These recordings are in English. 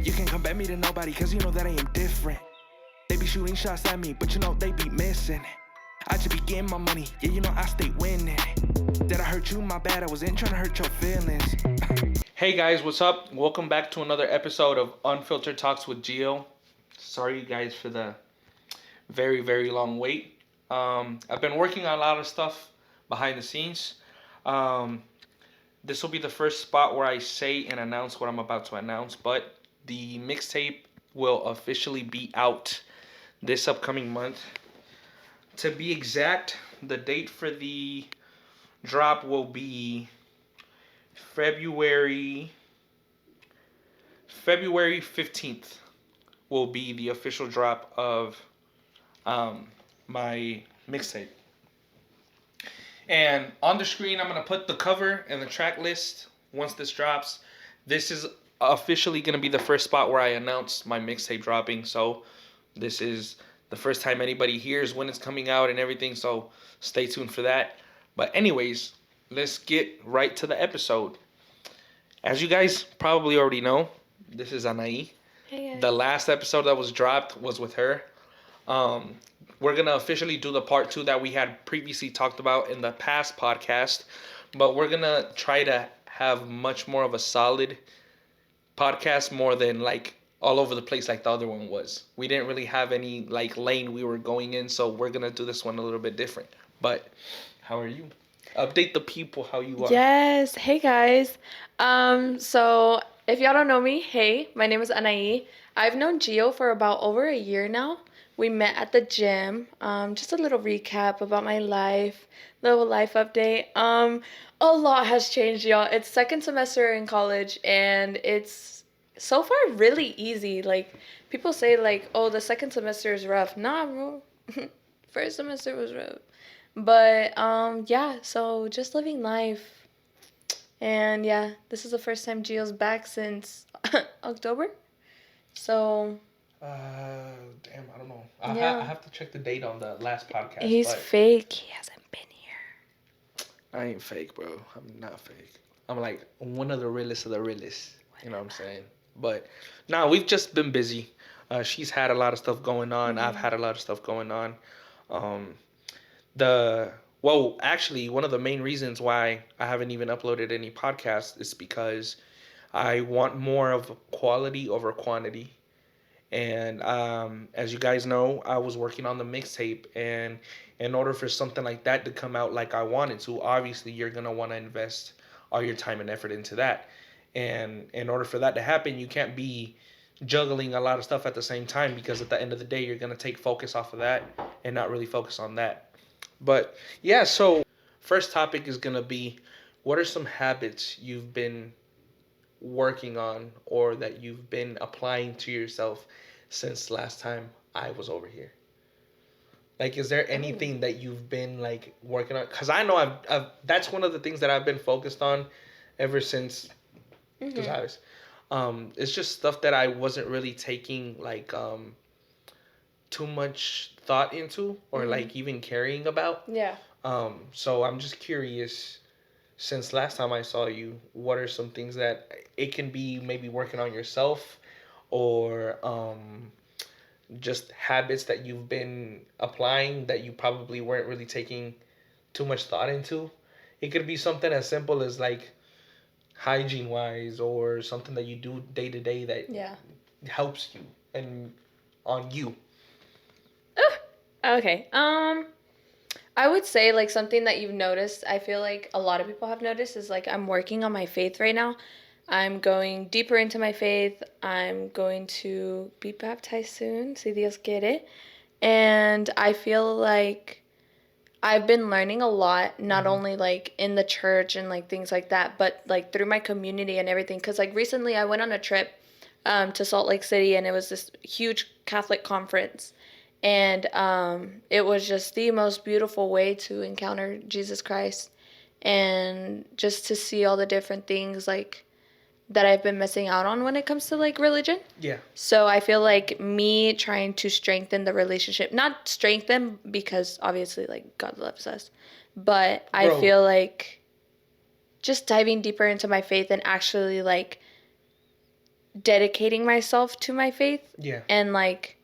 You can compare me to nobody, cause you know that I am different. They be shooting shots at me, but you know they be missing. I just be getting my money, yeah, you know I stay winning. Did I hurt you? My bad, I wasn't trying to hurt your feelings. Hey guys, what's up? Welcome back to another episode of Unfiltered Talks with Gio. Sorry you guys for the very, very long wait. I've been working on a lot of stuff behind the scenes. This will be the first spot where I say and announce what I'm about to announce, but the mixtape will officially be out this upcoming month. To be exact, the date for the drop will be February 15th will be the official drop of my mixtape. And on the screen, I'm going to put the cover and the track list once this drops. This is officially going to be the first spot where I announce my mixtape dropping. So this is the first time anybody hears when it's coming out and everything. So stay tuned for that. But anyways, let's get right to the episode. As you guys probably already know, this is Anahi. Hey guys. The last episode that was dropped was with her. We're going to officially do the part 2 that we had previously talked about in the past podcast. But we're going to try to have much more of a solid podcast, more than like all over the place like the other one was. We didn't really have any like lane we were going in. So we're going to do this one a little bit different. But how are you? Update the people how you are. Yes. Hey guys. So if y'all don't know me, hey, my name is Anahi. I've known Gio for about over a year now. We met at the gym. Just a little recap about my life, little life update. A lot has changed, y'all. It's second semester in college, and it's so far really easy. Like people say, like, oh, the second semester is rough. Nah, bro. First semester was rough. But yeah. So just living life, and yeah, this is the first time Gio's back since October. So. Damn, I don't know. I have to check the date on the last podcast. He's fake. He hasn't been here. I ain't fake, bro. I'm not fake. I'm like one of the realest of the realest. You know what I'm saying? But nah, we've just been busy. She's had a lot of stuff going on. I've had a lot of stuff going on. Actually, one of the main reasons why I haven't even uploaded any podcasts is because I want more of quality over quantity. And as you guys know, I was working on the mixtape, and in order for something like that to come out like I wanted to, obviously you're gonna want to invest all your time and effort into that. And in order for that to happen, you can't be juggling a lot of stuff at the same time, because at the end of the day, you're gonna take focus off of that and not really focus on that. But yeah, so first topic is gonna be, what are some habits you've been working on or that you've been applying to yourself since last time I was over here? Like, is there anything that you've been like working on? Because I know I've that's one of the things that I've been focused on ever since. Because it's just stuff that I wasn't really taking like too much thought into, or like even caring about. Yeah. So I'm just curious, since last time I saw you, what are some things that it can be maybe working on yourself, or just habits that you've been applying that you probably weren't really taking too much thought into? It could be something as simple as like hygiene wise, or something that you do day to day that helps you and on you. Okay. I would say like something that you've noticed, I feel like a lot of people have noticed, is like I'm working on my faith right now. I'm going deeper into my faith. I'm going to be baptized soon, si Dios quiere. And I feel like I've been learning a lot, not only like in the church and like things like that, but like through my community and everything. Because like recently I went on a trip to Salt Lake City, and it was this huge Catholic conference. And it was just the most beautiful way to encounter Jesus Christ, and just to see all the different things like that I've been missing out on when it comes to like religion. Yeah. So I feel like me trying to strengthen the relationship, not strengthen because obviously like God loves us, but I feel like just diving deeper into my faith and actually like dedicating myself to my faith. Yeah. And like,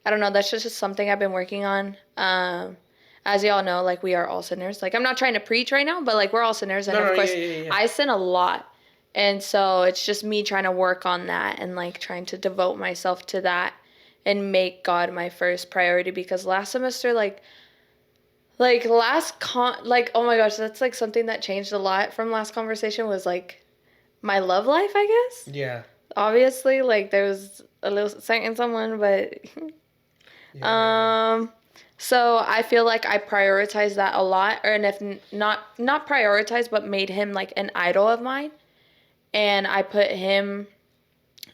I don't know, that's just something I've been working on. As y'all know, like, we are all sinners. Like, I'm not trying to preach right now, but like, we're all sinners, and No, of no, course yeah. I sin a lot. And so it's just me trying to work on that and like trying to devote myself to that and make God my first priority, because last semester, like oh my gosh, that's like something that changed a lot from last conversation, was like my love life, I guess. Yeah. Obviously, like, there was a little something in someone, but Yeah. so I feel like I prioritize that a lot, or and if not prioritize, but made him like an idol of mine, and I put him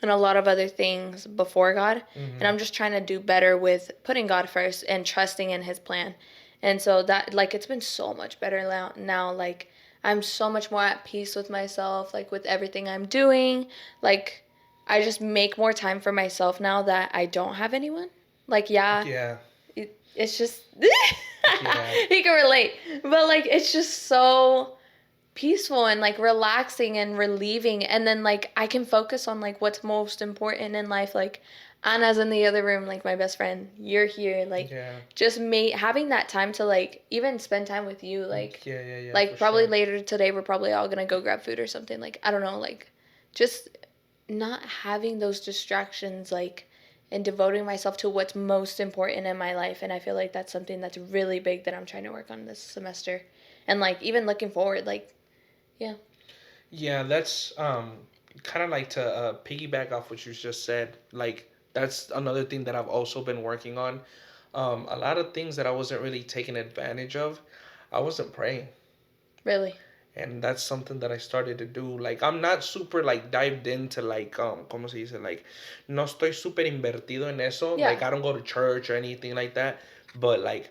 and a lot of other things before God. And I'm just trying to do better with putting God first and trusting in his plan. And so that, like, it's been so much better now. Like, I'm so much more at peace with myself, like, with everything I'm doing. Like, I just make more time for myself now that I don't have anyone. Like, yeah, Yeah. it's just, Yeah. he can relate. But, like, it's just so peaceful and like relaxing and relieving, and then like I can focus on like what's most important in life. Like, Anna's in the other room, like my best friend, you're here, like, Yeah. just me having that time to like even spend time with you, like, Yeah. like For probably sure. later today we're probably all gonna go grab food or something, like, I don't know, like, just not having those distractions, like, and devoting myself to what's most important in my life. And I feel like that's something that's really big that I'm trying to work on this semester, and like even looking forward, like, yeah. Yeah, that's kind of like to piggyback off what you just said. Like that's another thing that I've also been working on. A lot of things that I wasn't really taking advantage of, I wasn't praying. Really? And that's something that I started to do. Like I'm not super like dived into like ¿cómo se dice? Like no estoy super invertido en eso. Yeah. Like I don't go to church or anything like that. But like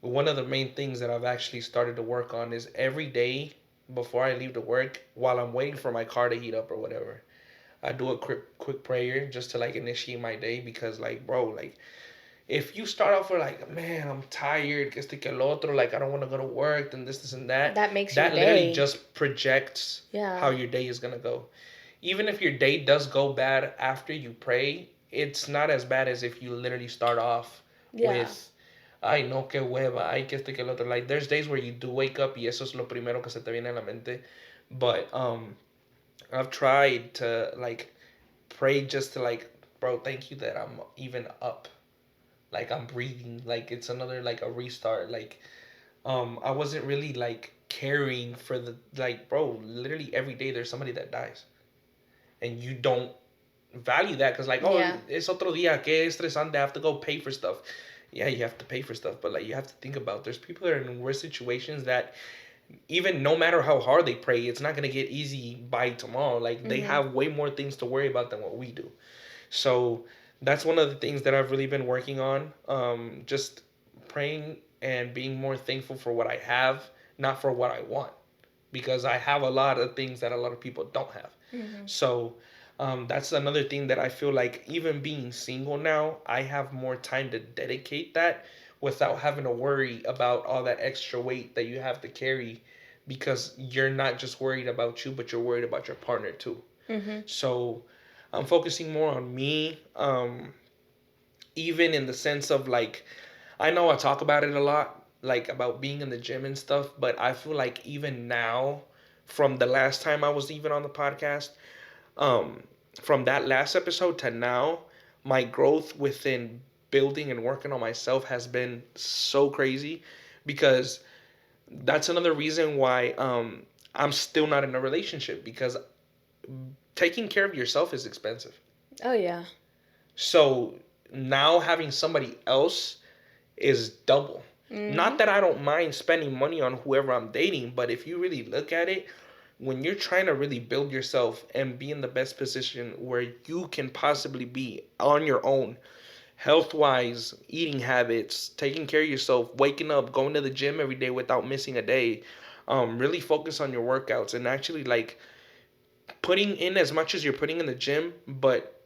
one of the main things that I've actually started to work on is every day before I leave to work, while I'm waiting for my car to heat up or whatever, I do a quick prayer just to like initiate my day. Because like bro, like if you start off with like, man, I'm tired, que este que el otro, like I don't want to go to work, then this and that, That makes your that literally day. just projects Yeah. how your day is gonna go. Even if your day does go bad after you pray, it's not as bad as if you literally start off Yeah. with ay no, que hueva, ay que este que el otro. Like there's days where you do wake up y eso es lo primero que se te viene a la mente. But I've tried to like pray just to like, bro, thank you that I'm even up. Like I'm breathing. Like it's another like a restart. Like I wasn't really like caring for the like, bro, literally every day there's somebody that dies. And you don't value that because like, oh, Yeah. es otro día, que estresante, I have to go pay for stuff. Yeah, you have to pay for stuff, but like you have to think about there's people that are in worse situations that even no matter how hard they pray, it's not gonna get easy by tomorrow. Like they have way more things to worry about than what we do. So that's one of the things that I've really been working on. Just praying and being more thankful for what I have, not for what I want, because I have a lot of things that a lot of people don't have. So that's another thing that I feel like even being single now, I have more time to dedicate that without having to worry about all that extra weight that you have to carry, because you're not just worried about you, but you're worried about your partner too. So I'm focusing more on me, even in the sense of like, I know I talk about it a lot, like about being in the gym and stuff, but I feel like even now, from the last time I was even on the podcast, um, from that last episode to now, my growth within building and working on myself has been so crazy, because that's another reason why I'm still not in a relationship, because taking care of yourself is expensive. Oh yeah. So now having somebody else is double. Not that I don't mind spending money on whoever I'm dating, but if you really look at it, when you're trying to really build yourself and be in the best position where you can possibly be on your own, health wise, eating habits, taking care of yourself, waking up, going to the gym every day without missing a day, really focus on your workouts and actually like putting in as much as you're putting in the gym, but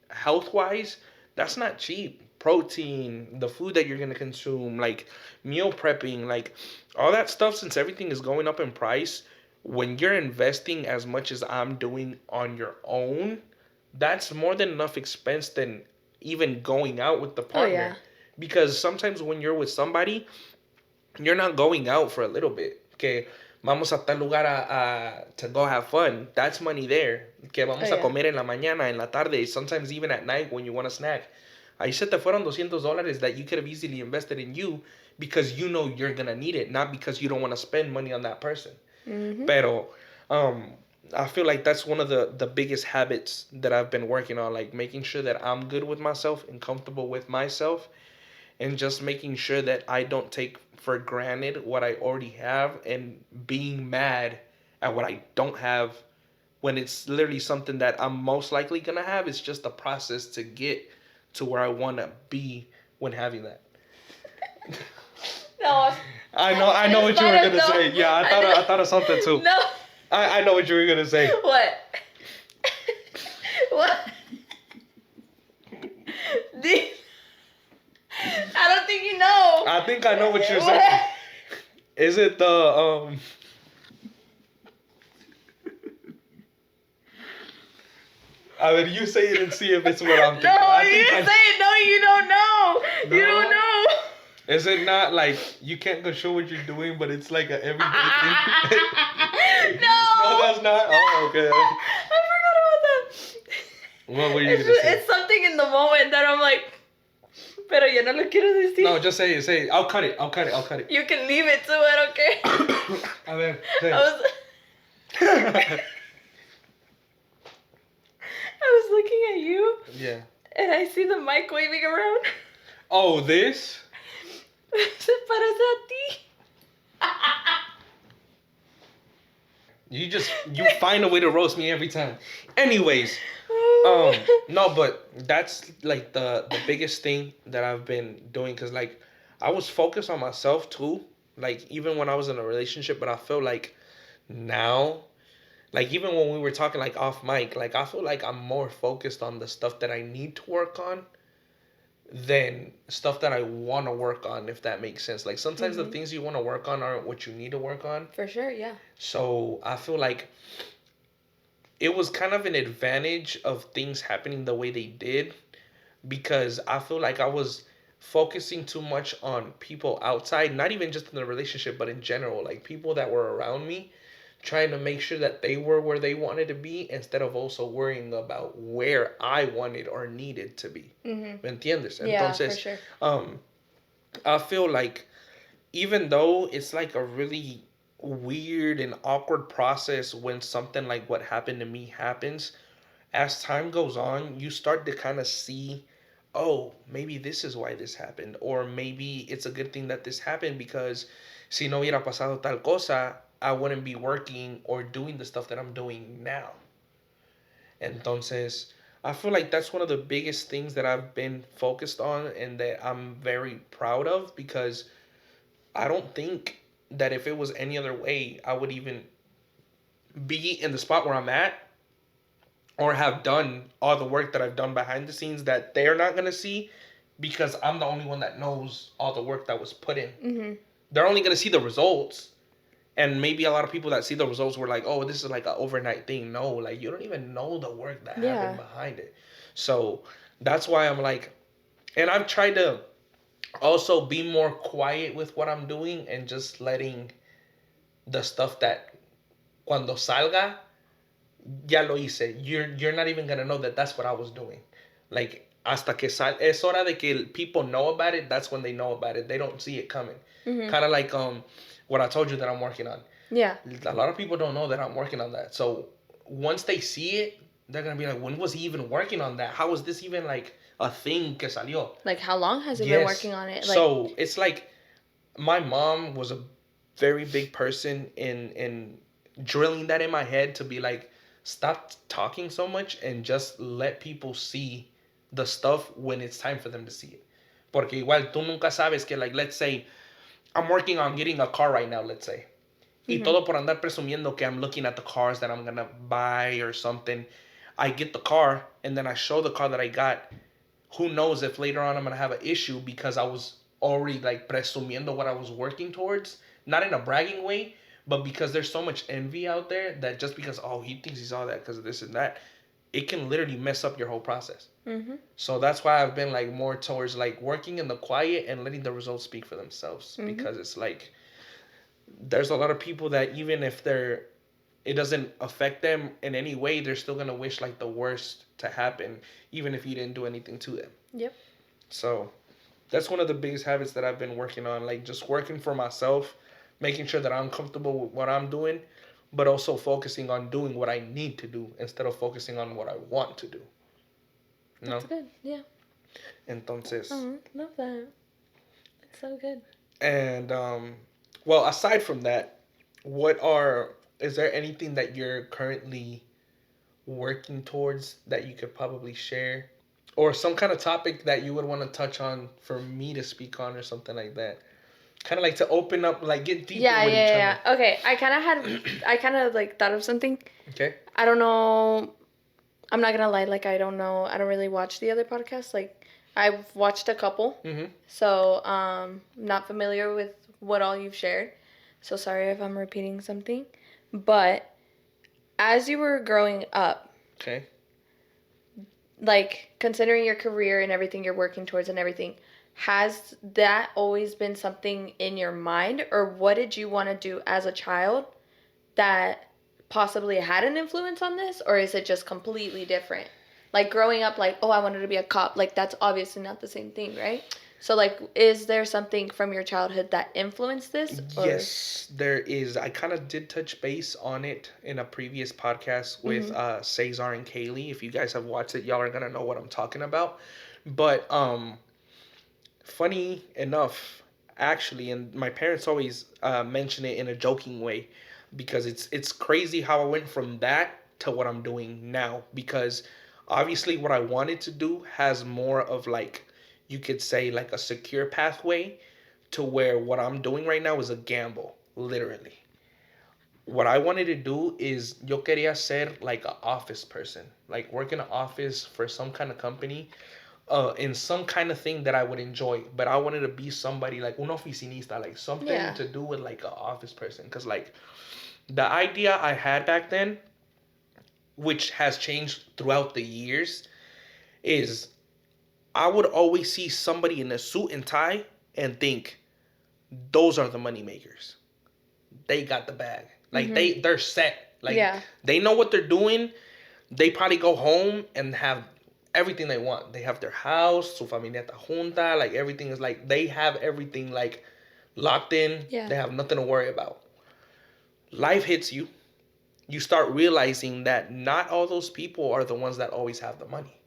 health wise, that's not cheap. Protein, the food that you're gonna consume, like meal prepping, like all that stuff, since everything is going up in price, when you're investing as much as I'm doing on your own, that's more than enough expense than even going out with the Oh partner. yeah. Because sometimes when you're with somebody, you're not going out for a little bit. Que vamos a tal lugar to go have fun. That's money there. Que Oh vamos a yeah. comer en la mañana, en la tarde, sometimes even at night when you want a snack. Ahí se te fueron $200 that you could have easily invested in you because you know you're gonna need it, not because you don't want to spend money on that person. Mhm. Pero I feel like that's one of the biggest habits that I've been working on, like making sure that I'm good with myself and comfortable with myself, and just making sure that I don't take for granted what I already have and being mad at what I don't have when it's literally something that I'm most likely gonna have. It's just a process to get to where I want to be when having that. No. I know what you were gonna say. Yeah, I thought of something too. No. I know what you were gonna say. What? What? I don't think you know. I think I know what you're saying. Is it the I mean, you say it and see if it's what I'm thinking. No, you didn't say it. No, you don't know. No? You don't know. Is it not like you can't control what you're doing, but it's like a everyday thing? No, that's not. Oh, okay. I forgot about that. What were you gonna say? It's something in the moment that I'm like, pero yo no lo quiero decir. No, just say it. Say it. I'll cut it. You can leave it to it, okay? A ver, say I was looking at you. Yeah. And I see the mic waving around. Oh, this? Se parece a ti. You find a way to roast me every time. Anyways, no, but that's like the biggest thing that I've been doing, because like I was focused on myself too, like even when I was in a relationship, but I feel like now, like even when we were talking like off mic, like I feel like I'm more focused on the stuff that I need to work on than stuff that I want to work on, if that makes sense. Like sometimes the things you want to work on aren't what you need to work on. For sure, yeah. So I feel like it was kind of an advantage of things happening the way they did, because I feel like I was focusing too much on people outside, not even just in the relationship, but in general, like people that were around me, trying to make sure that they were where they wanted to be instead of also worrying about where I wanted or needed to be. ¿Me entiendes? Yeah, Entonces, for sure. I feel like even though it's like a really weird and awkward process when something like what happened to me happens, as time goes on, you start to kind of see, oh, maybe this is why this happened, or maybe it's a good thing that this happened, because si no hubiera pasado tal cosa, I wouldn't be working or doing the stuff that I'm doing now. Entonces, I feel like that's one of the biggest things that I've been focused on and that I'm very proud of, because I don't think that if it was any other way, I would even be in the spot where I'm at or have done all the work that I've done behind the scenes that they're not going to see, because I'm the only one that knows all the work that was put in. They're only going to see the results. And maybe a lot of people that see the results were like, oh, this is like an overnight thing. No, like you don't even know the work that happened behind it. So that's why I'm like, and I've tried to also be more quiet with what I'm doing and just letting the stuff that cuando salga, ya lo hice. You're not even gonna know that that's what I was doing. Like hasta que es hora de que people know about it. That's when they know about it. They don't see it coming. Kind of like what I told you that I'm working on. Yeah. A lot of people don't know that I'm working on that. So once they see it, they're gonna be like, when was he even working on that? How was this even like a thing que salió? Like how long has he been working on it? Like, so it's like my mom was a very big person in drilling that in my head to be like, stop talking so much and just let people see the stuff when it's time for them to see it. Porque igual tú nunca sabes que, like, let's say I'm working on getting a car right now, let's say. Y todo por andar presumiendo que I'm looking at the cars that I'm gonna buy or something. I get the car and then I show the car that I got. Who knows if later on I'm gonna have an issue because I was already like presumiendo what I was working towards. Not in a bragging way, but because there's so much envy out there that just because, oh, he thinks he saw that because of this and that. it can literally mess up your whole process. Mm-hmm. So that's why I've been like more towards like working in the quiet and letting the results speak for themselves, Mm-hmm. because it's like there's a lot of people that even if it doesn't affect them in any way, they're still gonna wish like the worst to happen, even if you didn't do anything to them. Yep. So that's one of the biggest habits that I've been working on, like just working for myself, making sure that I'm comfortable with what I'm doing, but also focusing on doing what I need to do instead of focusing on what I want to do. No? That's good. Yeah. Entonces, Oh, love that. That's so good. and well, aside from that, what are is there anything that you're currently working towards that you could probably share, or some kind of topic that you would want to touch on for me to speak on, or something like that? Kind of like to open up, like get deeper Yeah, with yeah, each yeah. other. Okay, I kind of like thought of something. Okay. I don't know. I'm not gonna lie. Like, I don't know. I don't really watch the other podcasts. Like, I've watched a couple, Mm-hmm. so not familiar with what all you've shared. So sorry if I'm repeating something. But as you were growing up, Okay. like considering your career and everything you're working towards and everything, has that always been something in your mind, or what did you want to do as a child that possibly had an influence on this, or is it just completely different? Like growing up, like, oh, I wanted to be a cop, like that's obviously not the same thing, right? So like, is there something from your childhood that influenced this, or? Yes, there is. I kind of did touch base on it in a previous podcast with Cesar and Kaylee. If you guys have watched it, y'all are gonna know what I'm talking about. But funny enough, actually, and my parents always mention it in a joking way, because it's crazy how I went from that to what I'm doing now. Because obviously, what I wanted to do has more of like, you could say like a secure pathway, to where what I'm doing right now is a gamble, literally. What I wanted to do is yo quería ser like an office person, like work in an office for some kind of company, in some kind of thing that I would enjoy. But I wanted to be somebody like un oficinista, like something Yeah. to do with like an office person. Cause like the idea I had back then, which has changed throughout the years, is I would always see somebody in a suit and tie and think those are the money makers. They got the bag. Like they're set. Like Yeah. they know what they're doing. They probably go home and have everything they want. They have their house, su familia está junta, like everything is like they have everything like locked in. Yeah. They have nothing to worry about. Life hits you. You start realizing that not all those people are the ones that always have the money.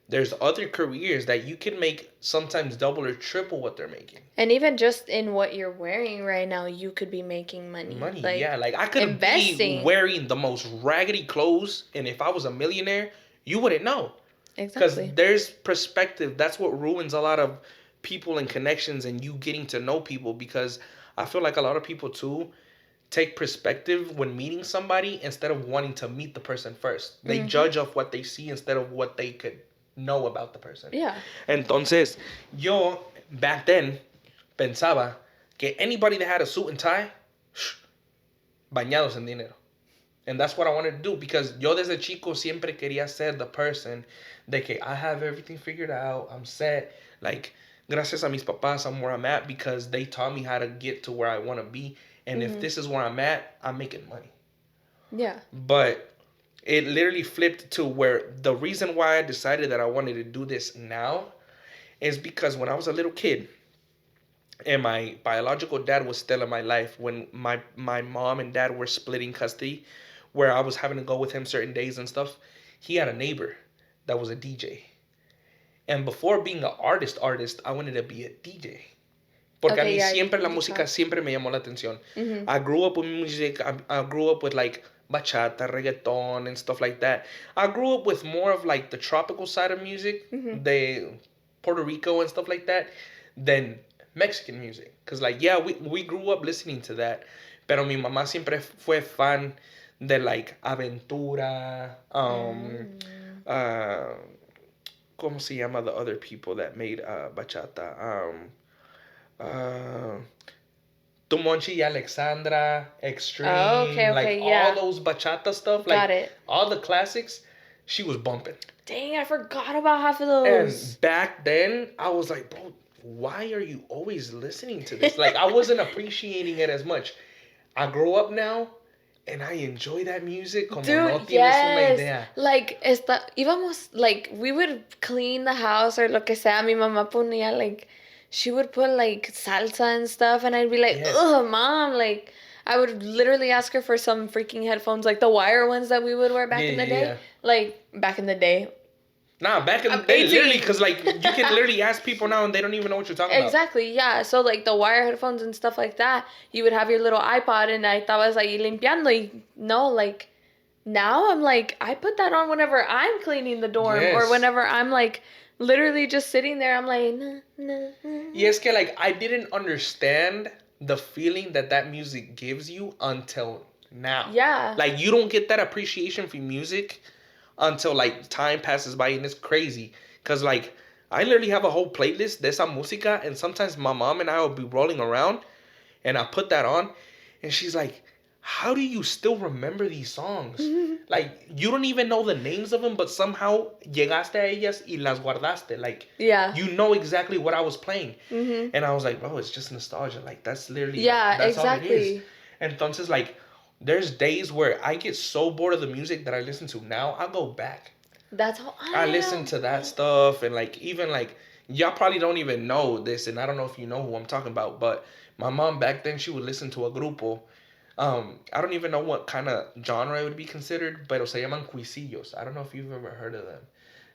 There's other careers that you can make sometimes double or triple what they're making. And even just in what you're wearing right now, you could be making money. Money, like, yeah. Like I could be investing. wearing the most raggedy clothes, and if I was a millionaire, you wouldn't know. Because Exactly. there's perspective. That's what ruins a lot of people and connections and you getting to know people. Because I feel like a lot of people too take perspective when meeting somebody instead of wanting to meet the person first. They judge off what they see instead of what they could know about the person. Yeah. Entonces, yo back then pensaba que anybody that had a suit and tie, bañados en dinero. And that's what I wanted to do, because yo desde chico siempre quería ser the person de que I have everything figured out, I'm set. Like, gracias a mis papás, I'm where I'm at because they taught me how to get to where I want to be. And if this is where I'm at, I'm making money. Yeah. But it literally flipped to where the reason why I decided that I wanted to do this now is because when I was a little kid, and my biological dad was still in my life, when my mom and dad were splitting custody, where I was having to go with him certain days and stuff, he had a neighbor that was a DJ. And before being an artist, I wanted to be a DJ. Porque a Okay, mí yeah, siempre la you música talk. siempre me llamó la atención. I grew up with music. I grew up with like bachata, reggaeton, and stuff like that. I grew up with more of like the tropical side of music, the Puerto Rico and stuff like that, than Mexican music. Because like, yeah, we grew up listening to that. Pero mi mamá siempre fue fan de like Aventura, uh, ¿cómo se llama the other people that made bachata? Uh, Tumonchi y Alexandra, Extreme, Oh, okay, like yeah. all those bachata stuff, Got like it. all the classics. she was bumping. Dang, I forgot about half of And those. back then, I was like, bro, why are you always listening to this? Like, I wasn't appreciating it as much. I grow up now, and I enjoy that music como no Dude, tienes una yes. idea. Like, íbamos, like, we would clean the house or lo que sea. Mi mamá ponía, like, she would put, like, salsa and stuff, and I'd be like, Yes. ugh, mom. Like, I would literally ask her for some freaking headphones, like the wire ones that we would wear back in the day. Yeah. Like, back in the day. Nah, back in the I'm day, 18. literally, because, like, you can literally ask people now, and they don't even know what you're talking about. Exactly, yeah. So, like, the wire headphones and stuff like that, you would have your little iPod, and I estabas ahí limpiando, y no, like, now I'm like, I put that on whenever I'm cleaning the dorm, or Yes. whenever I'm, like, literally just sitting there, I'm like, nah, nah, nah. Yes, que, like, I didn't understand the feeling that music gives you until now. Yeah. Like, you don't get that appreciation for music until, like, time passes by, and it's crazy. Because, like, I literally have a whole playlist de esa música, and sometimes my mom and I will be rolling around, and I put that on, and she's like, how do you still remember these songs? Like, you don't even know the names of them, but somehow llegaste a ellas y las guardaste. Like, Yeah. you know exactly what I was playing. Mm-hmm. And I was like, bro, it's just nostalgia. Like, that's literally, Yeah, that's exactly. all it is. And entonces, like, there's days where I get so bored of the music that I listen to now, I go back. That's how I listen to that stuff, and, like, even, like, y'all probably don't even know this, and I don't know if you know who I'm talking about, but my mom back then, she would listen to a grupo. I don't even know what kind of genre it would be considered, pero se llaman cuisillos. I don't know if you've ever heard of them.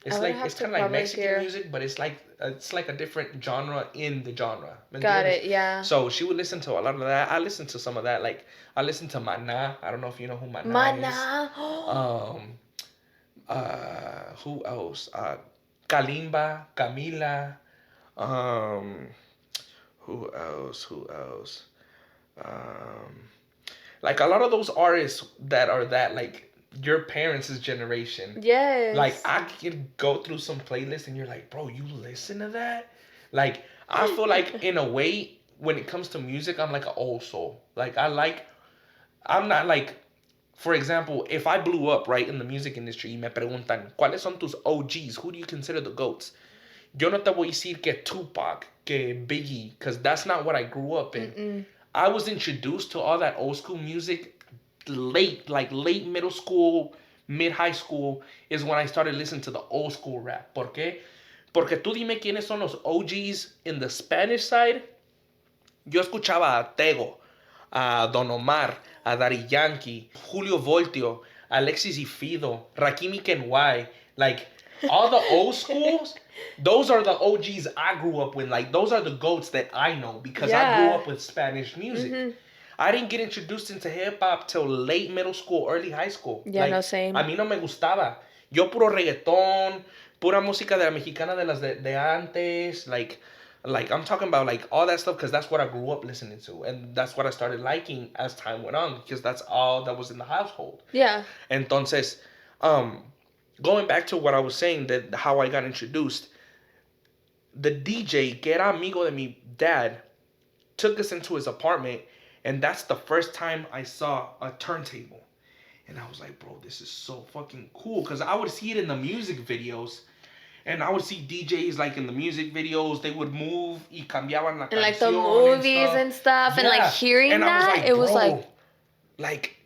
It's like, it's kind of like Mexican music, but it's like a different genre in the genre. Got it, yeah. So she would listen to a lot of that. I listened to some of that. Like, I listened to Mana. I don't know if you know who Mana is. Who else? Kalimba, Camila. Who else? Like, a lot of those artists that are that, like, your parents' generation. Yes. Like, I can go through some playlists, and you're like, bro, you listen to that? Like, I feel like, in a way, when it comes to music, I'm like an old soul. Like, I'm not like, for example, if I blew up, right, in the music industry, y me preguntan, ¿cuáles son tus OGs? Who do you consider the GOATs? Yo no te voy a decir que Tupac, que Biggie, because that's not what I grew up in. Mm-mm. I was introduced to all that old school music late middle school, mid high school is when I started listening to the old school rap. ¿Por qué? Porque tú dime quiénes son los OGs in the Spanish side. Yo escuchaba a Tego, a Don Omar, a Daddy Yankee, Julio Voltio, Alexis y Fido, Rakimi Kenway. Like, all the old schools, those are the OGs I grew up with. Like, those are the GOATs that I know because I grew up with Spanish music. Mm-hmm. I didn't get introduced into hip hop till late middle school, early high school. Yeah, like, no, same. A mí no me gustaba. Yo puro reggaetón, pura música de la mexicana de las de antes. Like I'm talking about, like, all that stuff because that's what I grew up listening to. And that's what I started liking as time went on because that's all that was in the household. Yeah. Entonces, going back to what I was saying, that how I got introduced, the DJ, que era amigo de mi dad, took us into his apartment, and that's the first time I saw a turntable. And I was like, bro, this is so fucking cool. Because I would see it in the music videos. And I would see DJs, like, in the music videos, they would move y cambiaban la canción. And, like, the movies and stuff. Yeah. And, like, hearing and that, it was like... Like,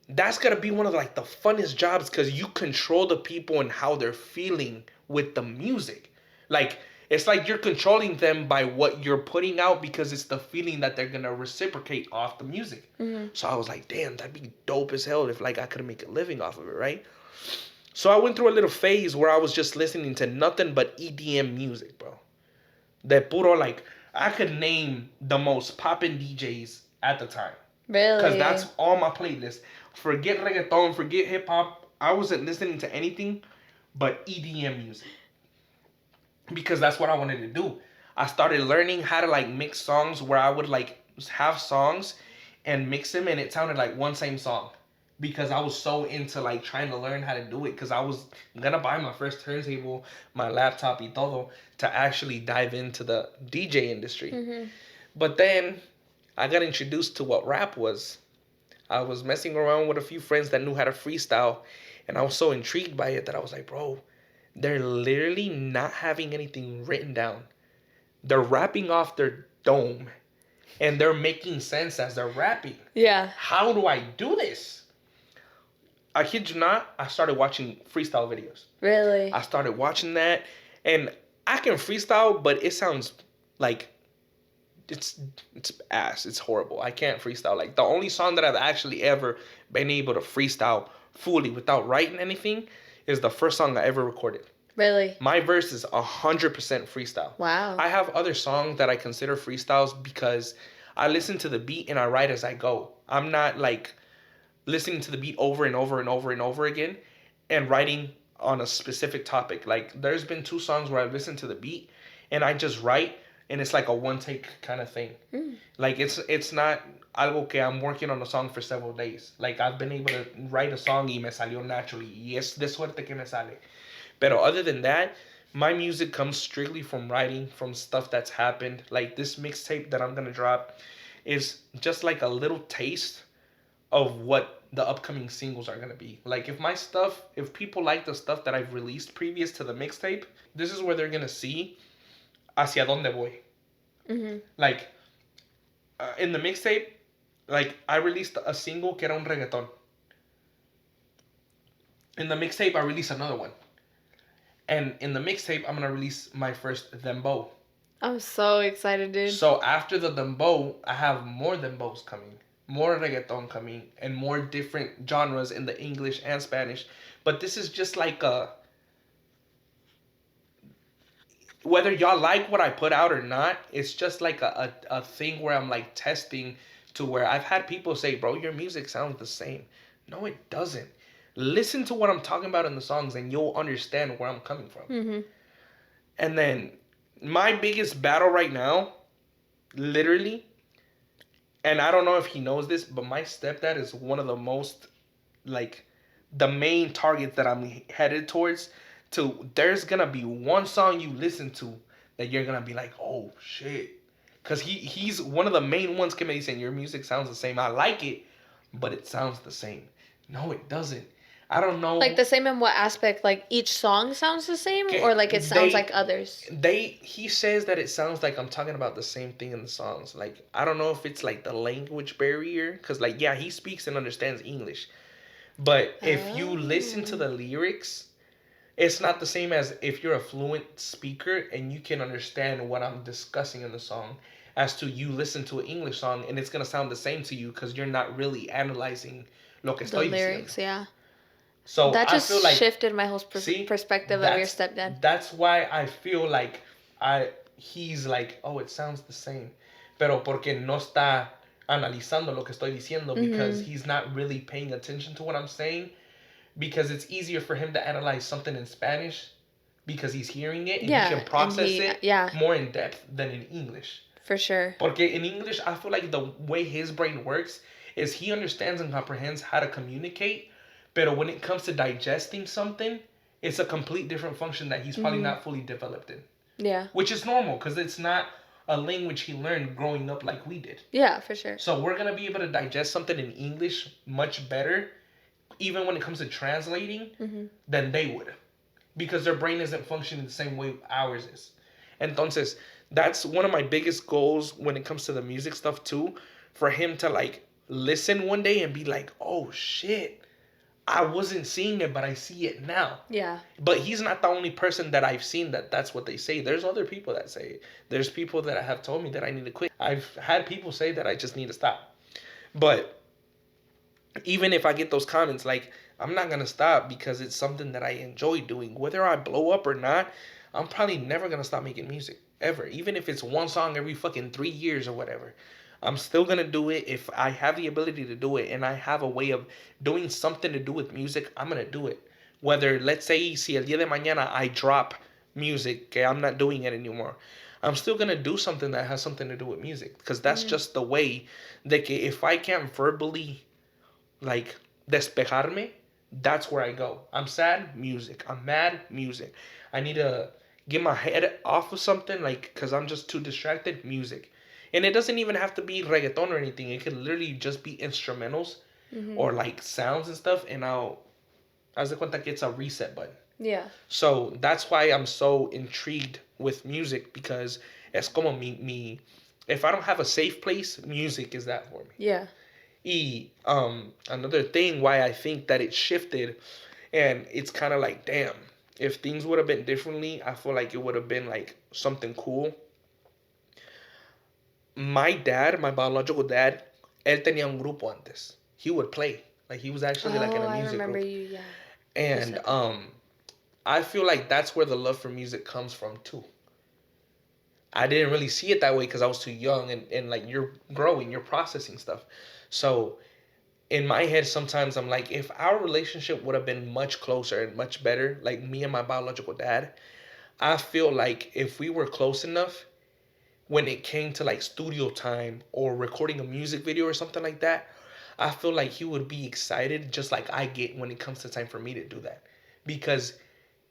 that's got to be one of, like, the funnest jobs because you control the people and how they're feeling with the music. Like, it's like you're controlling them by what you're putting out because it's the feeling that they're going to reciprocate off the music. Mm-hmm. So I was like, damn, that'd be dope as hell if, like, I could make a living off of it, right? So I went through a little phase where I was just listening to nothing but EDM music, bro. De puro, like, I could name the most poppin' DJs at the time. Really? Because that's all my playlist. Forget reggaeton, forget hip-hop. I wasn't listening to anything but EDM music. Because that's what I wanted to do. I started learning how to, like, mix songs where I would, like, have songs and mix them and it sounded like one same song. Because I was so into, like, trying to learn how to do it. Because I was going to buy my first turntable, my laptop y todo, to actually dive into the DJ industry. Mm-hmm. But then I got introduced to what rap was. I was messing around with a few friends that knew how to freestyle. And I was so intrigued by it that I was like, bro, they're literally not having anything written down. They're rapping off their dome and they're making sense as they're rapping. Yeah. How do I do this? I kid you not, I started watching freestyle videos. Really? I started watching that, and I can freestyle, but it sounds like it's ass. It's horrible. I can't freestyle. Like the only song that I've actually ever been able to freestyle fully without writing anything is the first song I ever recorded. Really? My verse is 100% freestyle. Wow. I have other songs that I consider freestyles because I listen to the beat and I write as I go. I'm not like listening to the beat over and over and over and over again and writing on a specific topic. Like there's been 2 songs where I listen to the beat and I just write and it's like a one take kind of thing. Like it's not algo que I'm working on a song for several days. Like I've been able to write a song y me salió naturally. Y es de suerte que me sale. Pero other than that, my music comes strictly from writing, from stuff that's happened. Like this mixtape that I'm gonna drop is just like a little taste of what the upcoming singles are gonna be. Like if people like the stuff that I've released previous to the mixtape, this is where they're gonna see hacia donde voy. Like in the mixtape, like I released a single que era un reggaeton. In the mixtape, I released another one. And in the mixtape, I'm gonna release my first dembow. I'm so excited, dude. So after the dembow, I have more dembows coming, more reggaeton coming, and more different genres in the English and Spanish. But this is just like whether y'all like what I put out or not, it's just like a thing where I'm like testing to where I've had people say, bro, your music sounds the same. No, it doesn't. Listen to what I'm talking about in the songs and you'll understand where I'm coming from. And then my biggest battle right now, literally, and I don't know if he knows this, but my stepdad is one of the most, like, the main targets that I'm headed towards. There's gonna be one song you listen to that you're gonna be like, oh shit. Because he's one of the main ones coming saying, your music sounds the same. I like it, but it sounds the same. No, it doesn't. I don't know. Like the same in what aspect? Like each song sounds the same, or like it sounds like others? He says that it sounds like I'm talking about the same thing in the songs. Like I don't know if it's like the language barrier, because like yeah, he speaks and understands English, but if you listen to the lyrics, it's not the same as if you're a fluent speaker and you can understand what I'm discussing in the song, as to you listen to an English song and it's gonna sound the same to you because you're not really analyzing lo que estoy lyrics, diciendo. Yeah. So that just I feel like, shifted my whole perspective of your stepdad. That's why I feel like he's like, oh, it sounds the same, pero porque no está analizando lo que estoy diciendo, because he's not really paying attention to what I'm saying, because it's easier for him to analyze something in Spanish because he's hearing it and he can process it more in depth than in English. For sure. Porque in English, I feel like the way his brain works is he understands and comprehends how to communicate. But when it comes to digesting something, it's a complete different function that he's probably not fully developed in. Yeah. Which is normal because it's not a language he learned growing up like we did. Yeah, for sure. So we're going to be able to digest something in English much better, even when it comes to translating, than they would. Because their brain isn't functioning the same way ours is. Entonces, that's one of my biggest goals when it comes to the music stuff too. For him to like listen one day and be like, oh shit. I wasn't seeing it, but I see it now. Yeah. But he's not the only person that I've seen that's what they say. There's other people that say it. There's people that have told me that I need to quit. I've had people say that I just need to stop. But even if I get those comments, like, I'm not going to stop because it's something that I enjoy doing. Whether I blow up or not, I'm probably never going to stop making music. Ever. Even if it's one song every fucking 3 years or whatever. I'm still going to do it. If I have the ability to do it and I have a way of doing something to do with music, I'm going to do it. Whether, let's say, si el día de mañana I drop music, que I'm not doing it anymore, I'm still going to do something that has something to do with music. Because that's just the way that if I can't verbally, like, despejarme, that's where I go. I'm sad, music. I'm mad, music. I need to get my head off of something, like, because I'm just too distracted, music. And it doesn't even have to be reggaeton or anything. It could literally just be instrumentals or like sounds and stuff. And I'll haz de cuenta que it's a reset button. Yeah. So that's why I'm so intrigued with music, because es como if I don't have a safe place, music is that for me. Yeah. Y another thing why I think that it shifted, and it's kind of like, damn, if things would have been differently, I feel like it would have been like something cool. My dad, my biological dad, él tenía un grupo antes. He would play. Like he was actually like in Oh, a I music remember group. you. Yeah. And I feel like that's where the love for music comes from too. I didn't really see it that way because I was too young, and like you're growing, you're processing stuff. So in my head, sometimes I'm like, if our relationship would have been much closer and much better, like me and my biological dad, I feel like if we were close enough, when it came to like studio time or recording a music video or something like that, I feel like he would be excited just like I get when it comes to time for me to do that. Because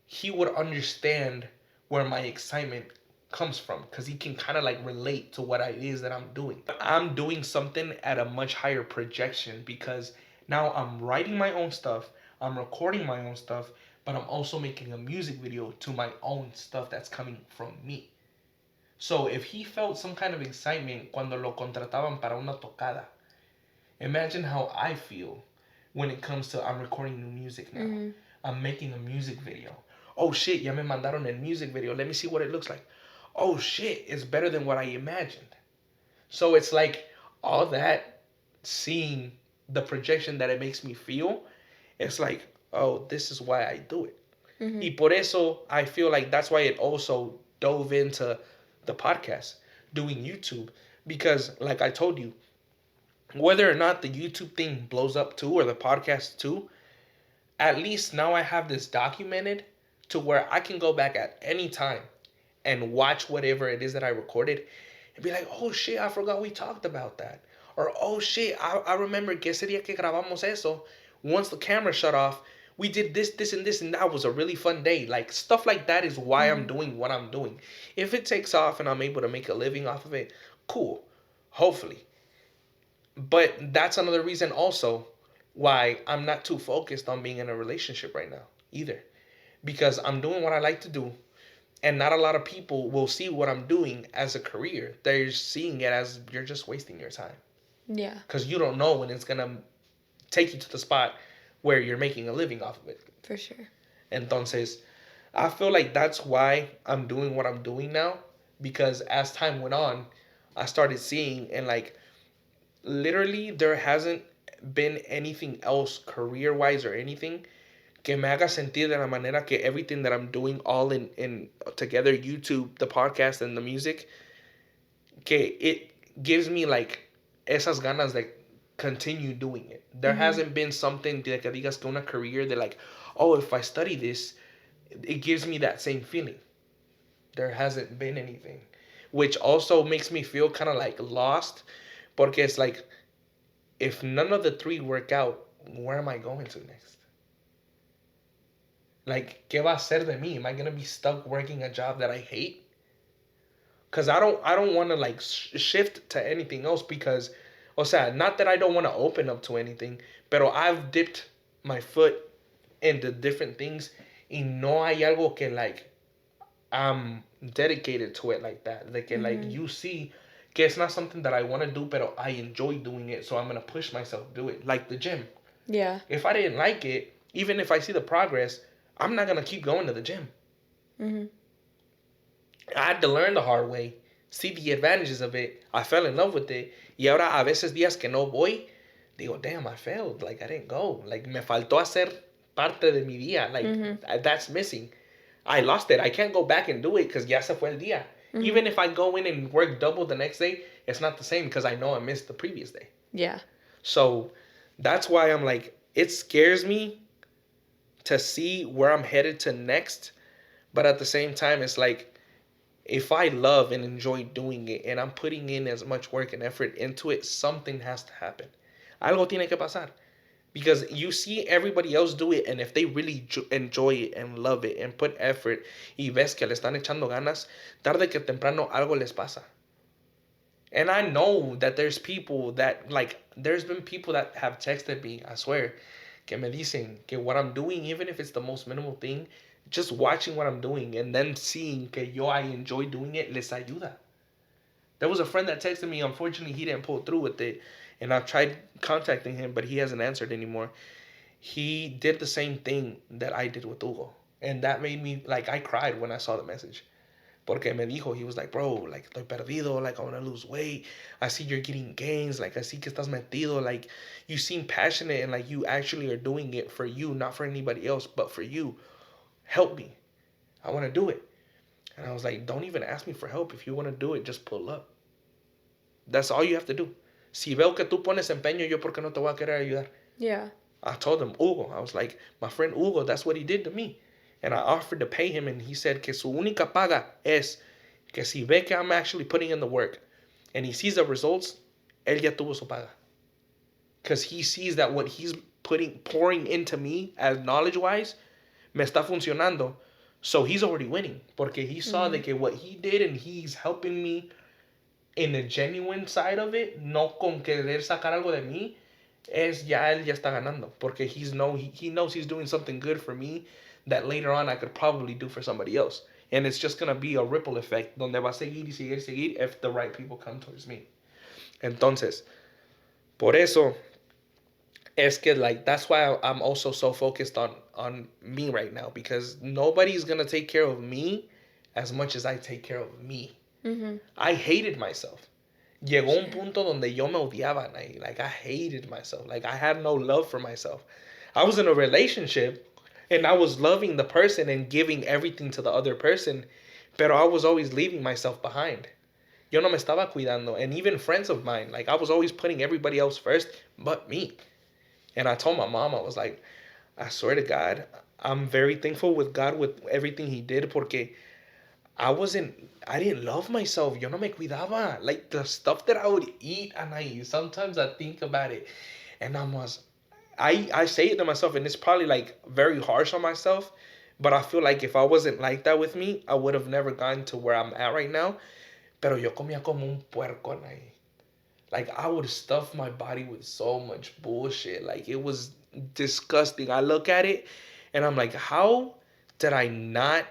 he would understand where my excitement comes from, because he can kind of like relate to what it is that I'm doing. I'm doing something at a much higher projection because now I'm writing my own stuff, I'm recording my own stuff, but I'm also making a music video to my own stuff that's coming from me. So if he felt some kind of excitement cuando lo contrataban para una tocada, imagine how I feel when it comes to I'm recording new music now. Mm-hmm. I'm making a music video. Oh shit, ya me mandaron el music video. Let me see what it looks like. Oh shit, it's better than what I imagined. So it's like all that, seeing the projection that it makes me feel, it's like, oh, this is why I do it. Mm-hmm. Y por eso I feel like that's why it also dove into the podcast, doing YouTube. Because like I told you, whether or not the YouTube thing blows up too or the podcast too, at least now I have this documented to where I can go back at any time and watch whatever it is that I recorded and be like, oh shit, I forgot we talked about that. Or, oh shit, I remember que ese día que grabamos eso, once the camera shut off, we did this, this, and this, and that was a really fun day. Like, stuff like that is why I'm doing what I'm doing. If it takes off and I'm able to make a living off of it, cool. Hopefully. But that's another reason also why I'm not too focused on being in a relationship right now either. Because I'm doing what I like to do, and not a lot of people will see what I'm doing as a career. They're seeing it as you're just wasting your time. Yeah. Because you don't know when it's going to take you to the spot where you're making a living off of it. For sure. Entonces, I feel like that's why I'm doing what I'm doing now. Because as time went on, I started seeing, and like, literally there hasn't been anything else career-wise or anything que me haga sentir de la manera que everything that I'm doing all in together, YouTube, the podcast, and the music, que it gives me like esas ganas de continue doing it. There hasn't been something de que digas que una career de like, oh, if I study this, it gives me that same feeling. There hasn't been anything, which also makes me feel kind of like lost, porque it's like, if none of the three work out, where am I going to next? Like, ¿qué va a ser de mí? Am I gonna be stuck working a job that I hate? Cause I don't want to like shift to anything else, because, o sea, not that I don't want to open up to anything, pero I've dipped my foot into different things, y no hay algo que like I'm dedicated to it like that. Like, like you see, que it's not something that I want to do, pero I enjoy doing it, so I'm gonna push myself to do it. Like the gym. Yeah. If I didn't like it, even if I see the progress, I'm not gonna keep going to the gym. Mm-hmm. I had to learn the hard way, see the advantages of it. I fell in love with it. Y ahora a veces días que no voy, digo, damn, I failed. Like, I didn't go. Like, me faltó hacer parte de mi día. Like, that's missing. I lost it. I can't go back and do it because ya se fue el día. Even if I go in and work double the next day, it's not the same because I know I missed the previous day. Yeah. So that's why I'm like, it scares me to see where I'm headed to next. But at the same time, it's like, if I love and enjoy doing it and I'm putting in as much work and effort into it, something has to happen. Algo tiene que pasar. Because you see everybody else do it, and if they really enjoy it and love it and put effort, y ves que le están echando ganas, tarde que temprano algo les pasa. And I know that there's people that, like, there's been people that have texted me, I swear, que me dicen que what I'm doing, even if it's the most minimal thing, just watching what I'm doing and then seeing que I enjoy doing it, les ayuda. There was a friend that texted me. Unfortunately, he didn't pull through with it. And I've tried contacting him, but he hasn't answered anymore. He did the same thing that I did with Hugo. And that made me, like, I cried when I saw the message. Porque me dijo, he was like, bro, like, estoy perdido, like, I want to lose weight. I see you're getting gains, like, I see que estás metido, like, you seem passionate and, like, you actually are doing it for you, not for anybody else, but for you. Help me. I want to do it. And I was like, don't even ask me for help. If you want to do it, just pull up. That's all you have to do. Si veo que tú pones empeño, yo porque no te voy a querer ayudar. Yeah. I told him, Hugo, I was like, my friend Hugo, that's what he did to me. And I offered to pay him, and he said que su única paga es que si ve que I'm actually putting in the work and he sees the results, él ya tuvo su paga. Because he sees that what he's pouring into me as knowledge-wise, me está funcionando. So he's already winning. Porque he saw that what he did and he's helping me in the genuine side of it, no con querer sacar algo de mí, él ya está ganando. Porque he knows he's doing something good for me that later on I could probably do for somebody else. And it's just going to be a ripple effect donde va a seguir y seguir if the right people come towards me. Entonces, por eso es que, like, that's why I'm also so focused on me right now, because nobody's going to take care of me as much as I take care of me. Mm-hmm. I hated myself. Llegó un punto donde yo me odiaba. Like, I hated myself. Like, I had no love for myself. I was in a relationship and I was loving the person and giving everything to the other person, pero I was always leaving myself behind. Yo no me estaba cuidando. And even friends of mine, like, I was always putting everybody else first but me. And I told my mom, I was like, I swear to God, I'm very thankful with God with everything he did, porque I didn't love myself. Yo no me cuidaba. Like, the stuff that I would eat, and sometimes I think about it, and I say it to myself, and it's probably, like, very harsh on myself, but I feel like if I wasn't like that with me, I would have never gotten to where I'm at right now. Pero yo comía como un puerco, Anahi. Like, I would stuff my body with so much bullshit. Like, it was disgusting. I look at it, and I'm like, how did I not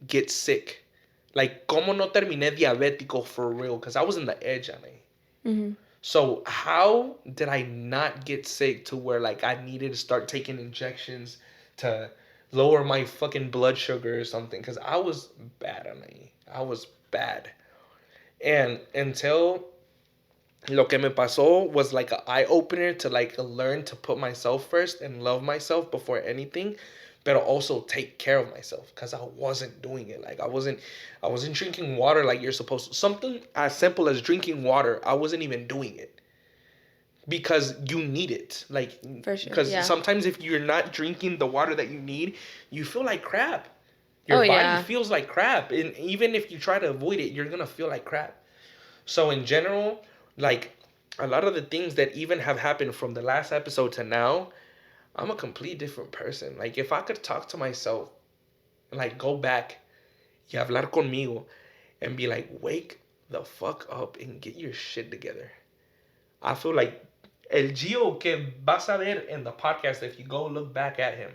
get sick? Like, como no terminé diabético for real? Because I was in the edge, Anahi. Mm-hmm. So how did I not get sick to where, like, I needed to start taking injections to lower my fucking blood sugar or something? Because I was bad, Anahi. I was bad. And until lo que me pasó was like an eye-opener to, like, learn to put myself first and love myself before anything, but also take care of myself, because I wasn't doing it. Like, I wasn't drinking water like you're supposed to. Something as simple as drinking water, I wasn't even doing it because you need it. Like, For sure, because yeah. sometimes if you're not drinking the water that you need, you feel like crap. Your body feels like crap, and even if you try to avoid it, you're gonna feel like crap. So in general, like, a lot of the things that even have happened from the last episode to now, I'm a complete different person. Like, if I could talk to myself and, like, go back y hablar conmigo and be like, wake the fuck up and get your shit together. I feel like el Gio que vas a ver in the podcast, if you go look back at him,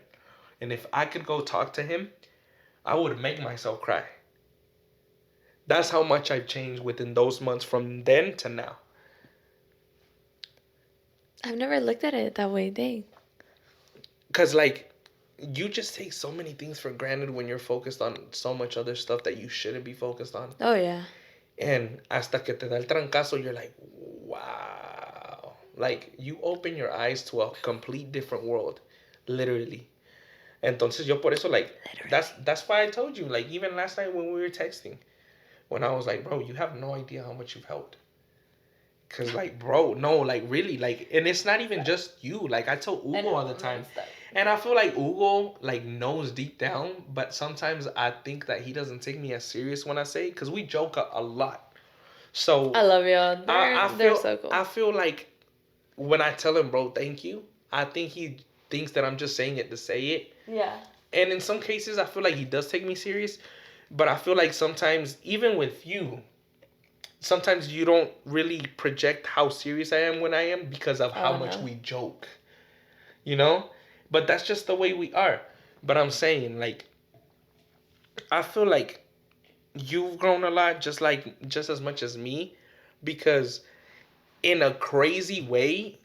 and if I could go talk to him, I would make myself cry. That's how much I've changed within those months from then to now. I've never looked at it that way, dang. Because, like, you just take so many things for granted when you're focused on so much other stuff that you shouldn't be focused on. Oh, yeah. And hasta que te da el trancazo, you're like, wow. Like, you open your eyes to a complete different world. Literally. Entonces, yo por eso, like, that's why I told you, like, even last night when we were texting, when I was like, bro, you have no idea how much you've helped. Because, like, bro, no, like, really, like, and it's not even just you. Like, I tell Hugo all the time. And I feel like Hugo, like, knows deep down, but sometimes I think that he doesn't take me as serious when I say it, because we joke a lot. So I love y'all. They're so cool. I feel like when I tell him, bro, thank you, I think he thinks that I'm just saying it to say it. Yeah. And in some cases, I feel like he does take me serious, but I feel like sometimes, even with you, sometimes you don't really project how serious I am when I am because of how much we joke. you know? But that's just the way we are. But I'm saying, like, I feel like you've grown a lot, just as much as me, because in a crazy way,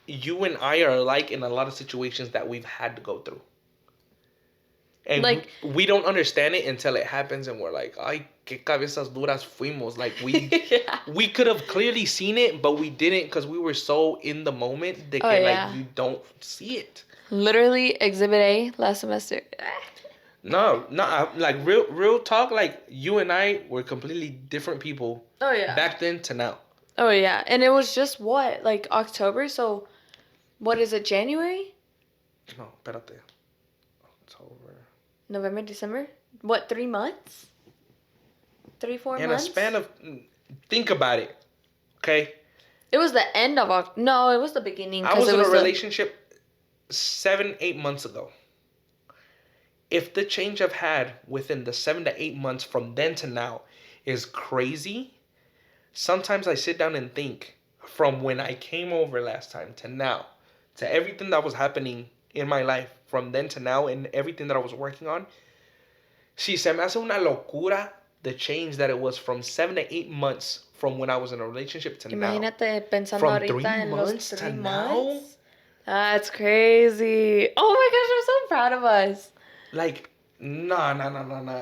you and I are alike in a lot of situations that we've had to go through. And Like, we don't understand it until it happens, and we're like, "Ay, qué cabezas duras fuimos!" Like yeah. we could have clearly seen it, but we didn't because we were so in the moment that Oh, like yeah. you don't see it. Literally, Exhibit A last semester. No, no, like real talk. Like you and I were completely different people Oh, yeah. back then to now. Oh, yeah. And it was just what? Like October? So, what is it, January? No, espérate. It's over. November, December? What, 3 months? 3, 4 In months? a span of, think about it, okay? It was the end of October. No, it was the beginning. I was it in a was relationship 7, 8 months ago. If the change I've had within the 7 to 8 months from then to now is crazy, sometimes I sit down and think from when I came over last time to now, to everything that was happening in my life from then to now and everything that I was working on. Si se me hace una locura the change that it was from 7 to 8 months from when I was in a relationship to now. Imagínate pensando From ahorita 3 months en los to 3 now? months. That's crazy. Oh my gosh, I'm so proud of us. Like, nah.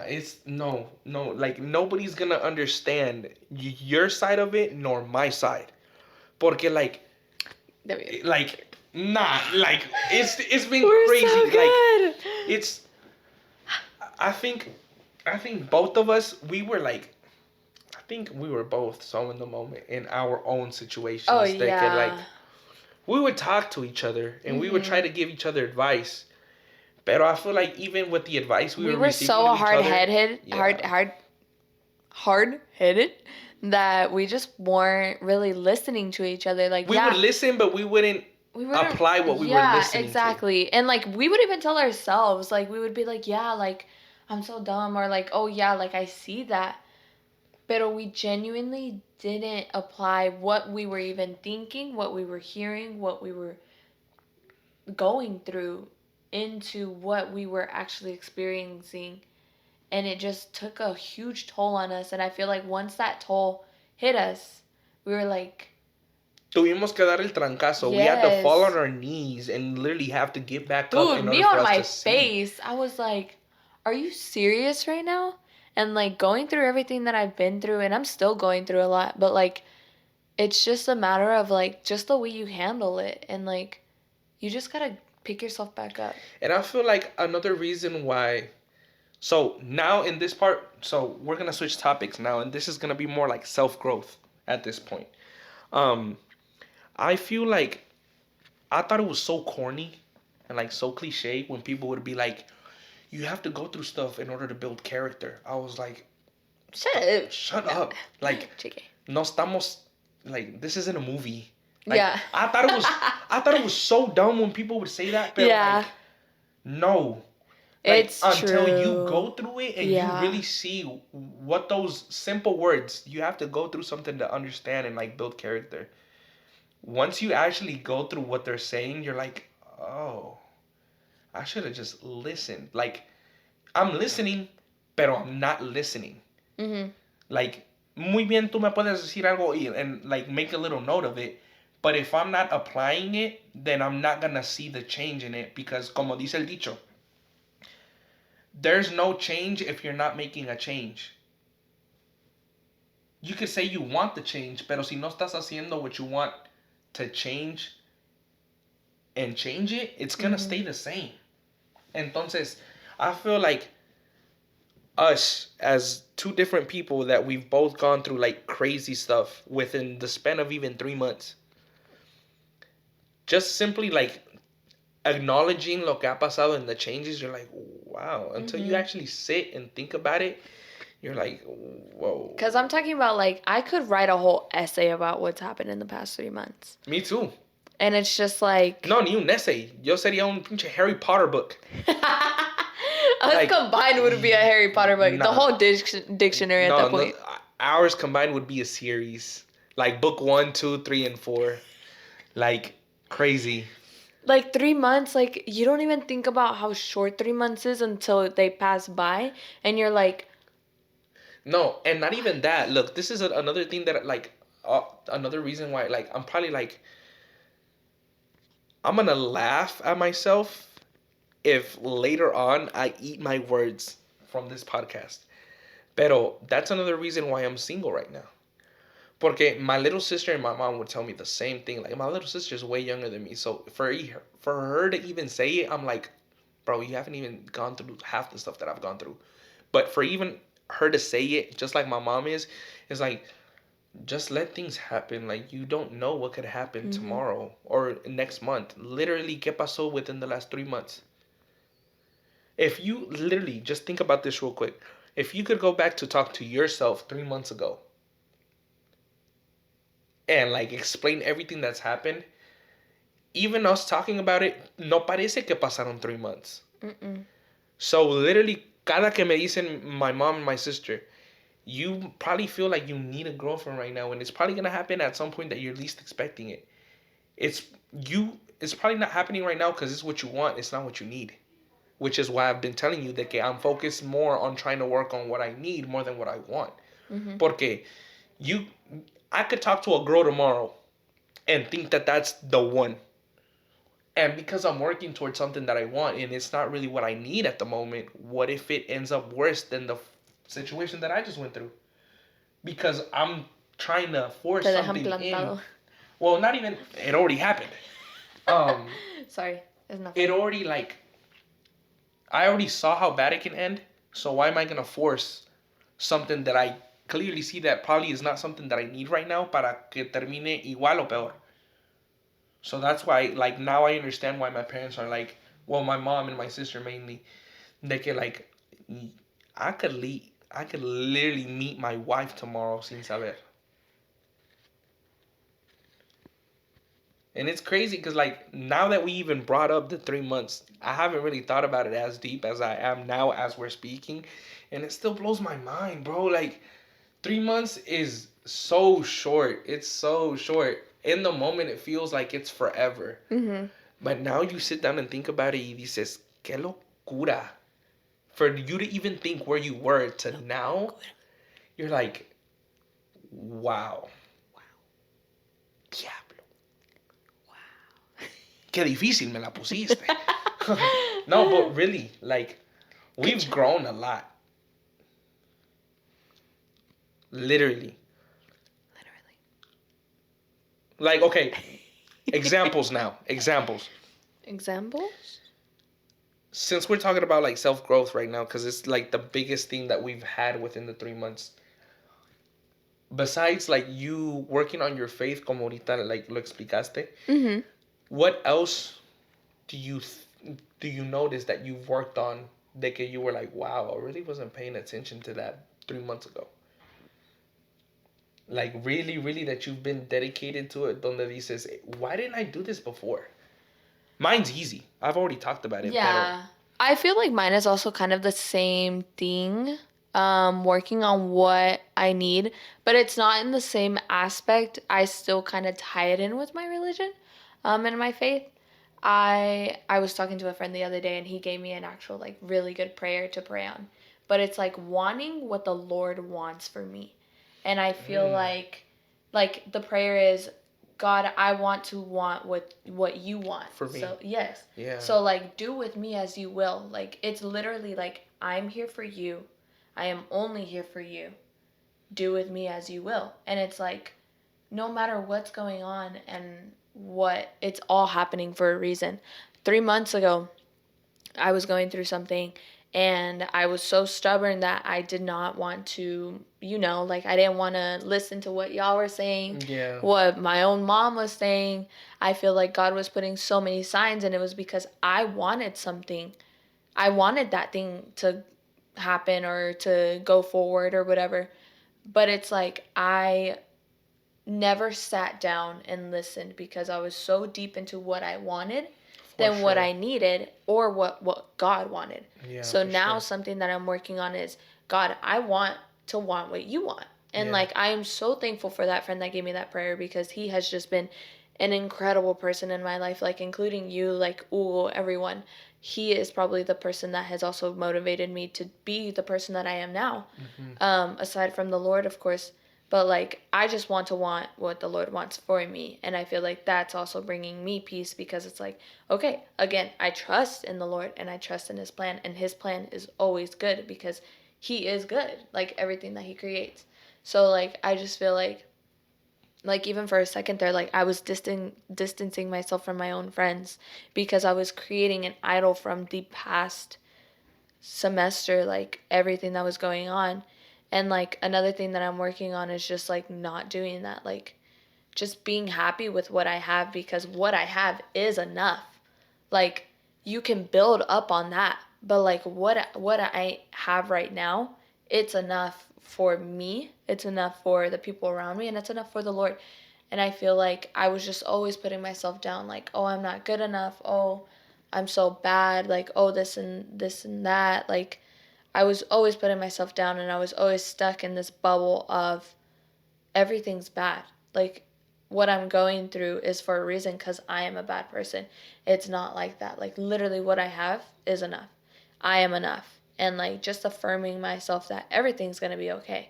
It's no. Like, nobody's gonna understand your side of it nor my side. Porque, like, nah, like, it's been We're crazy. so good. Like, it's, I think both of us, I think we were both so in the moment in our own situations. Oh, that yeah. could, like, we would talk to each other and we would try to give each other advice. But I feel like even with the advice we were receiving so from each other, hard-headed, yeah. hard-headed that we just weren't really listening to each other. Like, We would listen, but we wouldn't apply what we were listening exactly. And like we would even tell ourselves, like we would be like, yeah, like I'm so dumb, or like, oh yeah, like I see that. But we genuinely didn't apply what we were even thinking, what we were hearing, what we were going through into what we were actually experiencing. And it just took a huge toll on us. And I feel like once that toll hit us, we were like, Tuvimos que dar el trancazo. We had to fall on our knees and literally have to get back up dude, in me order for on us my to see. face, I was like, are you serious right now? And like going through everything that I've been through, and I'm still going through a lot, but like it's just a matter of like just the way you handle it, and like you just gotta pick yourself back up. And I feel like another reason why. So now in this part, so we're gonna switch topics now, and this is gonna be more like self growth at this point. I feel like I thought it was so corny and like so cliche when people would be like, "You have to go through stuff in order to build character." I was like, Shut up! Like, JK. no estamos like this isn't a movie." Like, Yeah. I thought it was so dumb when people would say that, but Yeah. like, no. Like, It's until true. you go through it and Yeah. you really see what those simple words, you have to go through something to understand and like build character. Once you actually go through what they're saying, you're like, oh, I should have just listened. Like, I'm listening, pero I'm not listening. Mm-hmm. Like, muy bien, tú me puedes decir algo and like make a little note of it. But if I'm not applying it, then I'm not gonna see the change in it because, como dice el dicho, there's no change if you're not making a change. You could say you want the change, pero si no estás haciendo what you want to change and change it, it's gonna stay the same. Entonces, I feel like us as two different people that we've both gone through like crazy stuff within the span of even 3 months. Just simply like acknowledging lo que ha pasado and the changes, you're like, wow. Until you actually sit and think about it, you're like, whoa. Because I'm talking about like I could write a whole essay about what's happened in the past 3 months. Me too. And it's just like No, ni un essay. Yo sería un pinche Harry Potter book. us Like, combined would be a Harry Potter book. nah. The whole dictionary at that point. Ours combined would be a series. Like book 1, 2, 3, and 4. Like crazy. Like 3 months, like you don't even think about how short 3 months is until they pass by, and you're like, No, and not even that. Look, this is another thing that like another reason why like I'm probably like I'm gonna laugh at myself if later on I eat my words from this podcast. Pero that's another reason why I'm single right now. Porque my little sister and my mom would tell me the same thing. Like my little sister's way younger than me, so for her to even say it, I'm like, bro, you haven't even gone through half the stuff that I've gone through. But for even her to say it, just like my mom is like, just let things happen. Like you don't know what could happen mm-hmm. tomorrow or next month. Literally, ¿qué pasó within the last 3 months? If you literally just think about this real quick, if you could go back to talk to yourself 3 months ago and like explain everything that's happened, even us talking about it, no parece que pasaron 3 months. Mm-mm. So literally, cada que me dicen my mom and my sister, you probably feel like you need a girlfriend right now, and it's probably gonna happen at some point that you're least expecting it. It's you. It's probably not happening right now because it's what you want. It's not what you need. Which is why I've been telling you that I'm focused more on trying to work on what I need more than what I want. Mm-hmm. Porque you, I could talk to a girl tomorrow and think that that's the one. And because I'm working towards something that I want and it's not really what I need at the moment, what if it ends up worse than the situation that I just went through? Because I'm trying to force Te dejan something in. plantado. Well, not even, it already happened. Um, Sorry, it's not it funny. already like, I already saw how bad it can end. So why am I gonna force something that I clearly see that probably is not something that I need right now para que termine igual o peor? So that's why, like, now I understand why my parents are like, well, my mom and my sister mainly, they can like, I could literally meet my wife tomorrow sin saber. And it's crazy because like now that we even brought up the 3 months, I haven't really thought about it as deep as I am now as we're speaking, and it still blows my mind, bro. Like 3 months is so short. It's so short. In the moment, it feels like it's forever. Mm-hmm. But now you sit down and think about it y dices, qué locura. For you to even think where you were to now, you're like, wow. Diablo. Qué difícil me la pusiste. No, but really, like, we've grown a lot. Literally. Like, okay, examples now. Examples. Examples? Since we're talking about like self growth right now, because it's like the biggest thing that we've had within the 3 months. Besides like you working on your faith, como ahorita like lo explicaste, Mm-hmm. what else do you notice that you've worked on that you were like, wow, I really wasn't paying attention to that 3 months ago? Like really, really that you've been dedicated to it, donde dices, why didn't I do this before? Mine's easy. I've already talked about it. Yeah. I feel like mine is also kind of the same thing. Working on what I need, but it's not in the same aspect. I still kind of tie it in with my religion, and my faith. I was talking to a friend the other day and he gave me an actual like really good prayer to pray on. But it's like wanting what the Lord wants for me. And I feel like the prayer is, God, I want to want what you want. For me. So, yes. Yeah. So like do with me as you will. Like it's literally like I'm here for you. I am only here for you. Do with me as you will. And it's like no matter what's going on and what, it's all happening for a reason. 3 months ago, I was going through something and I was so stubborn that I did not want to, like I didn't want to listen to what y'all were saying, Yeah. what my own mom was saying. I feel like God was putting so many signs and it was because I wanted something. I wanted that thing to happen or to go forward or whatever. But it's like I never sat down and listened because I was so deep into what I wanted than what I needed or what God wanted. Yeah, so for now sure. something that I'm working on is, God, I want to want what you want. And like I am so thankful for that friend that gave me that prayer because he has just been an incredible person in my life, like including you, like everyone. He is probably the person that has also motivated me to be the person that I am now. Aside from the Lord, of course. But like, I just want what the Lord wants for me. And I feel like that's also bringing me peace, because it's like, okay, again, I trust in the Lord and I trust in his plan. And his plan is always good, because he is good, like everything that he creates. So like, I just feel like even for a second there, like I was distancing myself from my own friends, because I was creating an idol from the past semester, like everything that was going on. And like another thing that I'm working on is just like not doing that, like just being happy with what I have, because what I have is enough. Like, you can build up on that, but like what I have right now, it's enough for me, it's enough for the people around me, and it's enough for the Lord. And I feel like I was just always putting myself down, like, oh, I'm not good enough, oh, I'm so bad, like, oh, this and that. Like, I was always putting myself down, and I was always stuck in this bubble of everything's bad. Like, what I'm going through is for a reason, because I am a bad person. It's not like that. Like, literally, what I have is enough. I am enough. And like, just affirming myself that everything's going to be okay.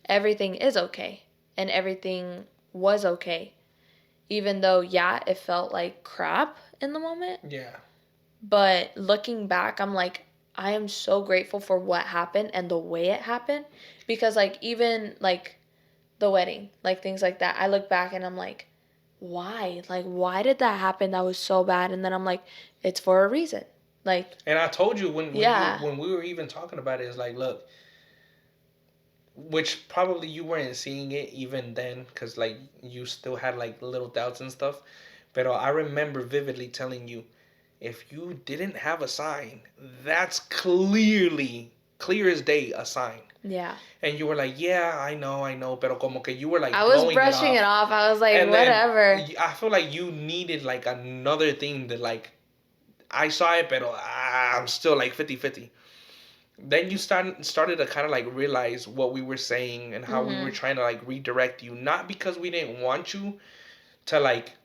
Everything is okay. And everything was okay. Even though, yeah, it felt like crap in the moment. Yeah. But looking back, I'm like, I am so grateful for what happened and the way it happened. Because like, even like the wedding, like things like that, I look back and I'm like, why? Like, why did that happen? That was so bad. And then I'm like, it's for a reason. Like, and I told you Yeah. when we were even talking about it, it's like, look, which probably you weren't seeing it even then, because like you still had like little doubts and stuff. But I remember vividly telling you, if you didn't have a sign, that's clear as day a sign. yeah. And you were like, yeah, I know, pero como que you were like I was blowing brushing it off. I was like, And then whatever. I feel like you needed like another thing that like, I saw it, but I'm still like 50-50. Then you started to kind of like realize what we were saying and how we were trying to like redirect you, not because we didn't want you to like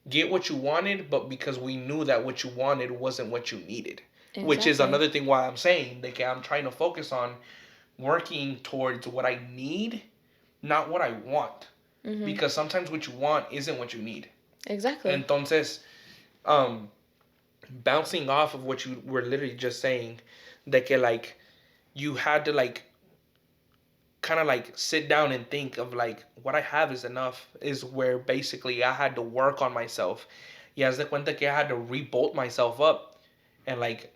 get what you wanted, but because we knew that what you wanted wasn't what you needed. Exactly. Which is another thing why I'm saying that I'm trying to focus on working towards what I need, not what I want. Because sometimes what you want isn't what you need. Exactly. Entonces, bouncing off of what you were literally just saying, that que like you had to like kind of like sit down and think of like, what I have is enough, is where basically I had to work on myself. Y haz de cuenta que I had to rebolt myself up, and like,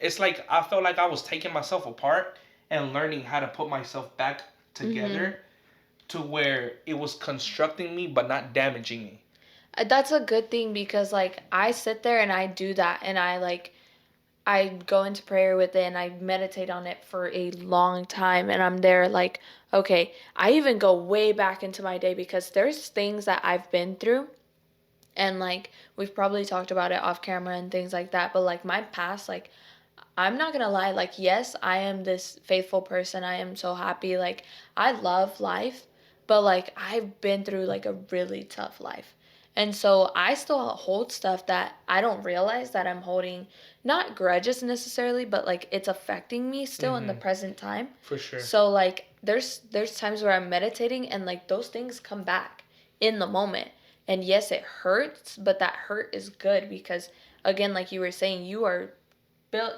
it's like I felt like I was taking myself apart and learning how to put myself back together, to where it was constructing me but not damaging me. That's a good thing, because like, I sit there and I do that, and I go into prayer with it and I meditate on it for a long time, and I'm there like, okay, I even go way back into my day, because there's things that I've been through, and like, we've probably talked about it off camera and things like that, but like, my past, like, I'm not gonna lie, like, yes, I am this faithful person, I am so happy, like, I love life, but like, I've been through like a really tough life. And so I still hold stuff that I don't realize that I'm holding, not grudges necessarily, but like, it's affecting me still in the present time. For sure. So like, there's times where I'm meditating and like, those things come back in the moment. And yes, it hurts, but that hurt is good, because again, like you were saying, you are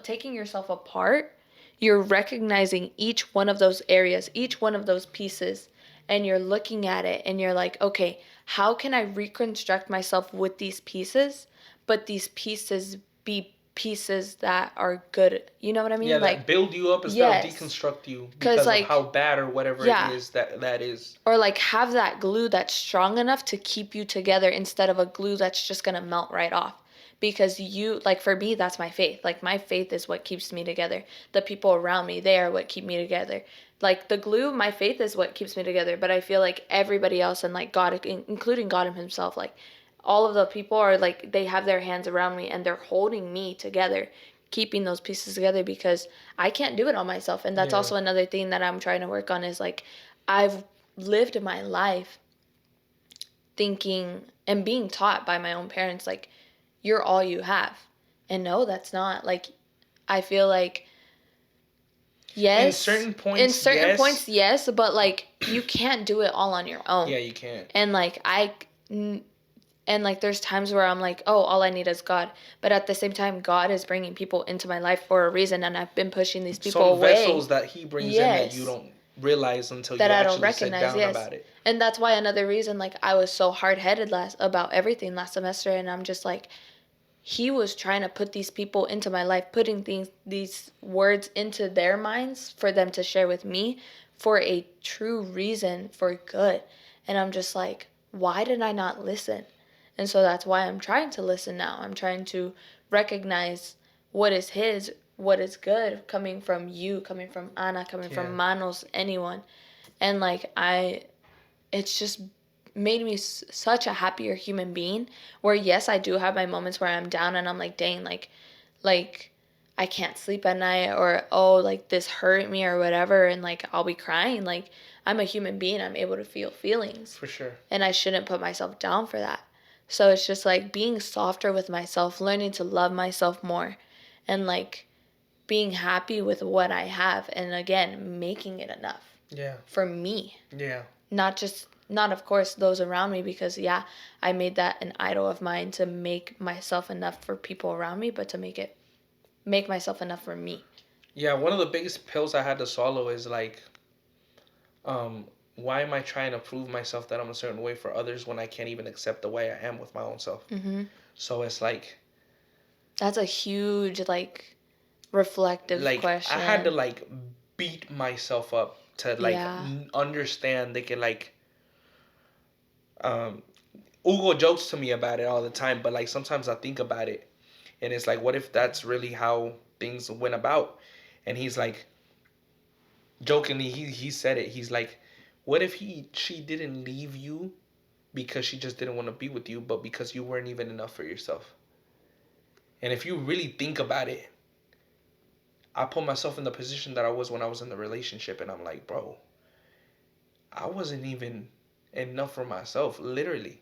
taking yourself apart. You're recognizing each one of those areas, each one of those pieces, and you're looking at it and you're like, okay, how can I reconstruct myself with these pieces, but these pieces be pieces that are good? You know what I mean? Yeah, like, that build you up instead of deconstruct you because like, of how bad or whatever it is that is. Or like, have that glue that's strong enough to keep you together, instead of a glue that's just gonna melt right off. Because you, like, for me, that's my faith. Like, my faith is what keeps me together. The people around me, they are what keep me together. Like, the glue, my faith is what keeps me together. But I feel like everybody else, and like God, including God himself, like, all of the people are like, they have their hands around me and they're holding me together, keeping those pieces together, because I can't do it on myself. And that's also another thing that I'm trying to work on, is like, I've lived my life thinking and being taught by my own parents, like, you're all you have. And no, that's not. Like, I feel like, yes. In certain points, yes. But, like, you can't do it all on your own. Yeah, you can't. And, like, and, like, there's times where I'm like, oh, all I need is God. But at the same time, God is bringing people into my life for a reason, and I've been pushing these people away. Some vessels that he brings in that you don't realize until that you I don't actually recognize, sit down about it. And that's why another reason, like, I was so hard-headed about everything last semester, and I'm just like, he was trying to put these people into my life, putting these words into their minds for them to share with me for a true reason, for good. And I'm just like, why did I not listen? And so that's why I'm trying to listen now. I'm trying to recognize what is his, what is good, coming from you, coming from Ana, coming from Manos, anyone. And, like, it's just made me such a happier human being, where, yes, I do have my moments where I'm down and I'm like, dang, like I can't sleep at night, or, oh, like, this hurt me or whatever, and, like, I'll be crying. Like, I'm a human being. I'm able to feel feelings. For sure. And I shouldn't put myself down for that. So it's just, like, being softer with myself, learning to love myself more, and, like, being happy with what I have, and, again, making it enough. Yeah. For me. Yeah. Not of course those around me, because I made that an idol of mine, to make myself enough for people around me, but to make myself enough for me. Yeah, one of the biggest pills I had to swallow is, like, why am I trying to prove myself that I'm a certain way for others when I can't even accept the way I am with my own self? Mm-hmm. So it's like, that's a huge, like, reflective question. I had to, like, beat myself up to, like, understand. They can, like, Hugo jokes to me about it all the time, but, like, sometimes I think about it, and it's like, what if that's really how things went about? And he's like, jokingly, he said it. He's like, what if she didn't leave you because she just didn't want to be with you, but because you weren't even enough for yourself? And if you really think about it, I put myself in the position that I was when I was in the relationship, and I'm like, bro, I wasn't even enough for myself, literally.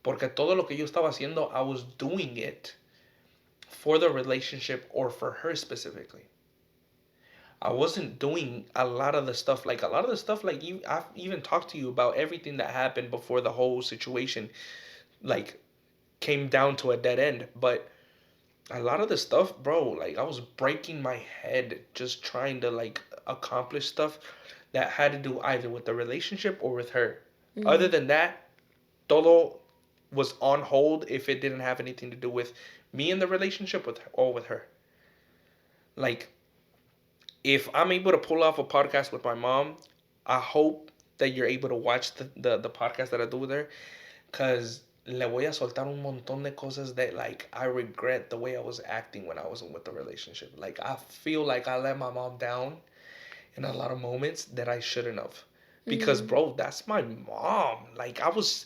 Porque todo lo que yo estaba haciendo, I was doing it for the relationship or for her specifically. I wasn't doing a lot of the stuff. Like, I've even talked to you about everything that happened before the whole situation, like, came down to a dead end. But a lot of the stuff, bro, like, I was breaking my head just trying to, like, accomplish stuff that had to do either with the relationship or with her. Mm-hmm. Other than that, todo was on hold if it didn't have anything to do with me in the relationship with her, or with her. Like, if I'm able to pull off a podcast with my mom, I hope that you're able to watch the podcast that I do with her, because le voy a soltar un montón de cosas that, like, I regret the way I was acting when I wasn't with the relationship. Like, I feel like I let my mom down in a lot of moments that I shouldn't have. Because, bro, that's my mom. Like, I was,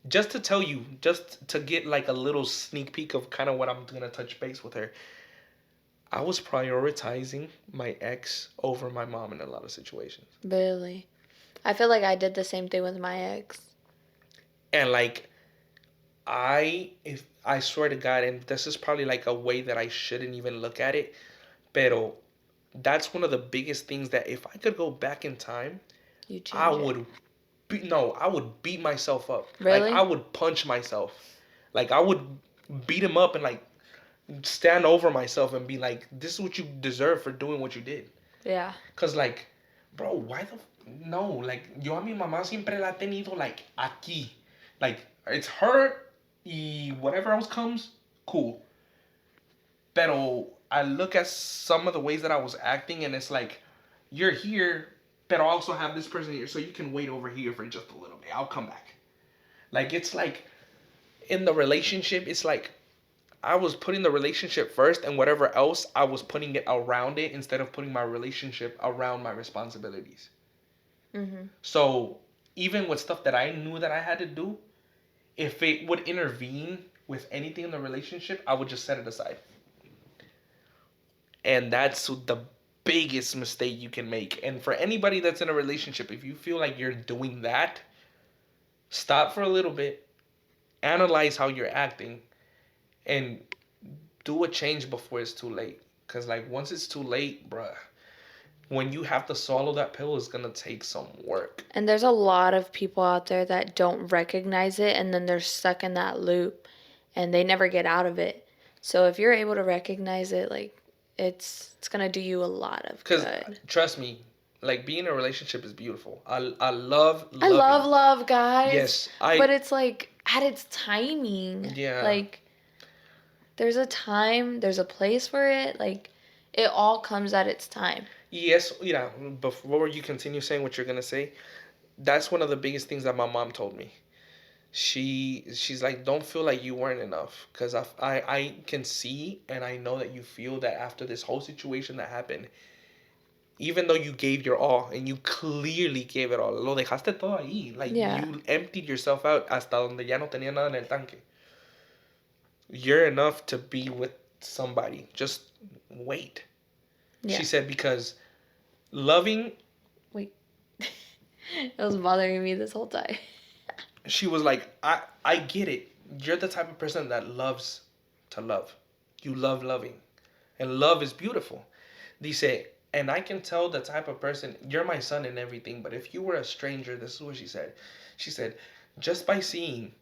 just to tell you, just to get, like, a little sneak peek of kind of what I'm going to touch base with her, I was prioritizing my ex over my mom in a lot of situations. Really? I feel like I did the same thing with my ex. And, like, I swear to God, and this is probably, like, a way that I shouldn't even look at it, pero that's one of the biggest things that if I could go back in time, I would beat myself up. Really? Like, I would punch myself. Like, I would beat him up and, like, stand over myself and be like, this is what you deserve for doing what you did. Yeah. Because, like, bro, why no, like, yo a mi mamá siempre la he tenido, like, aquí. Like, it's her y whatever else comes, cool. Pero I look at some of the ways that I was acting, and it's like, you're here, but I also have this person here, so you can wait over here for just a little bit. I'll come back. Like, it's like, in the relationship, it's like, I was putting the relationship first, and whatever else, I was putting it around it instead of putting my relationship around my responsibilities. Mm-hmm. So, even with stuff that I knew that I had to do, if it would intervene with anything in the relationship, I would just set it aside. And that's the biggest mistake you can make. And for anybody that's in a relationship, if you feel like you're doing that, Stop for a little bit, analyze how you're acting, and do a change before it's too late. Cause like once it's too late, bruh, when you have to swallow that pill, it's gonna take some work. And there's a lot of people out there that don't recognize it, and then they're stuck in that loop and they never get out of it. So if you're able to recognize it, like it's going to do you a lot of Cause good. trust me, like being in a relationship is beautiful. I love I loving. love love, guys. Yes, but it's like at its timing. Yeah. Like there's a time, there's a place for it. Like it all comes at its time. Yes, yeah. Before you continue saying what you're gonna say, that's one of the biggest things that my mom told me. She's like, don't feel like you weren't enough, because I can see and I know that you feel that after this whole situation that happened, even though you gave your all and you clearly gave it all, lo dejaste todo ahí, like Yeah. you emptied yourself out hasta donde ya no tenía nada en el tanque. You're enough to be with somebody. Just wait. Yeah. She said, because loving, Wait. It was bothering me this whole time. she was like, I get it. You're the type of person that loves to love. You love loving. And love is beautiful. Dice, and I can tell the type of person, you're my son and everything, but if you were a stranger, this is what she said. She said, just by seeing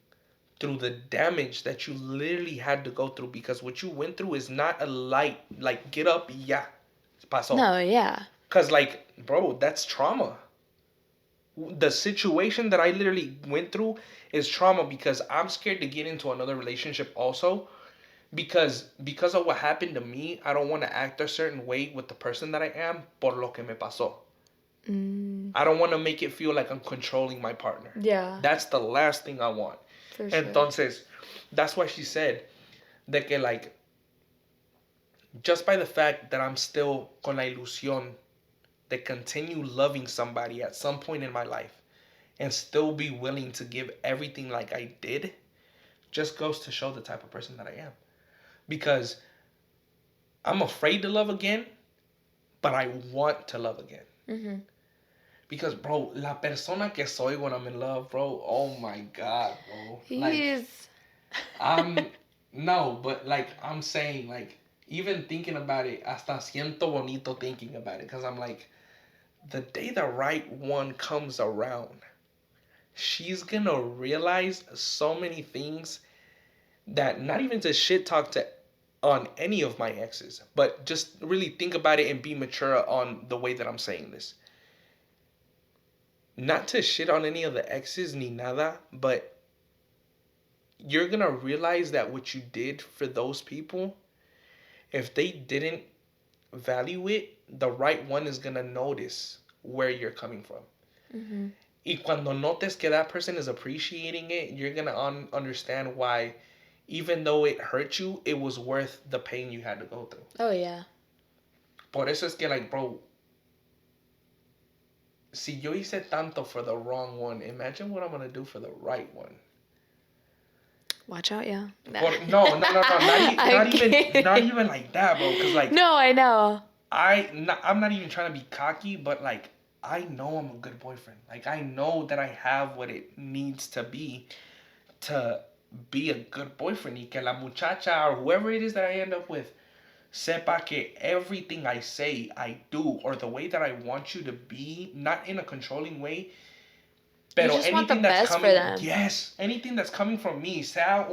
through the damage that you literally had to go through, because what you went through is not a light, like get up, yeah, pasó. No, yeah. Because, like, bro, that's trauma. The situation that I literally went through is trauma, because I'm scared to get into another relationship also, because of what happened to me. I don't want to act a certain way with the person that I am por lo que me pasó. I don't want to make it feel like I'm controlling my partner. Yeah. That's the last thing I want. For sure. Entonces, that's why she said de que, like, just by the fact that I'm still con la ilusión de continue loving somebody at some point in my life and still be willing to give everything like I did, just goes to show the type of person that I am. Because I'm afraid to love again, but I want to love again. Mm-hmm. Because, bro, la persona que soy when I'm in love, bro, oh my God, bro. He's... No, but, like, I'm saying, like, even thinking about it, hasta siento bonito thinking about it. Because I'm like, the day the right one comes around, she's gonna realize so many things that, not even to shit talk to on any of my exes, but just really think about it and be mature on the way that I'm saying this. Not to shit on any of the exes ni nada, but you're gonna realize that what you did for those people, if they didn't value it, the right one is gonna notice where you're coming from. Mm-hmm. Y cuando notes que that person is appreciating it, you're gonna understand why, even though it hurt you, it was worth the pain you had to go through. Oh, yeah. Por eso es que, like, bro, si yo hice tanto for the wrong one, imagine what I'm gonna do for the right one. Watch out, yeah. No, not even like that, bro. Cause, like, no, I know. I'm not even trying to be cocky, but, like, I know I'm a good boyfriend. Like, I know that I have what it needs to be a good boyfriend. Y que la muchacha or whoever it is that I end up with sepa que everything I say, I do, or the way that I want you to be, not in a controlling way, pero you just want the anything that's best coming, for them. yes, anything that's coming from me, sea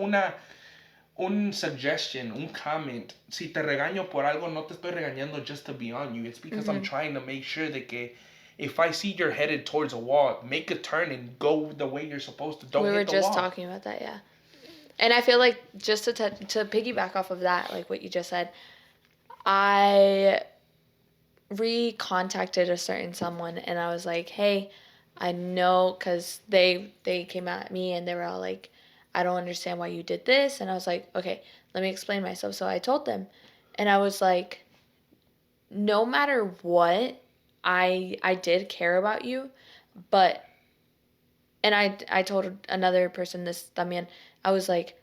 un suggestion, un comment. Si te regaño por algo, no te estoy regañando just to be on you. It's because I'm trying to make sure that que if I see you're headed towards a wall, make a turn and go the way you're supposed to. Don't hit the wall. We were just talking about that, yeah. And I feel like, just to piggyback off of that, like what you just said, I recontacted a certain someone and I was like, hey, I know, because they came at me and they were all like, I don't understand why you did this. And I was like, okay, let me explain myself. So I told them, and I was like, no matter what, I did care about you, but, and I told another person this también, I was like,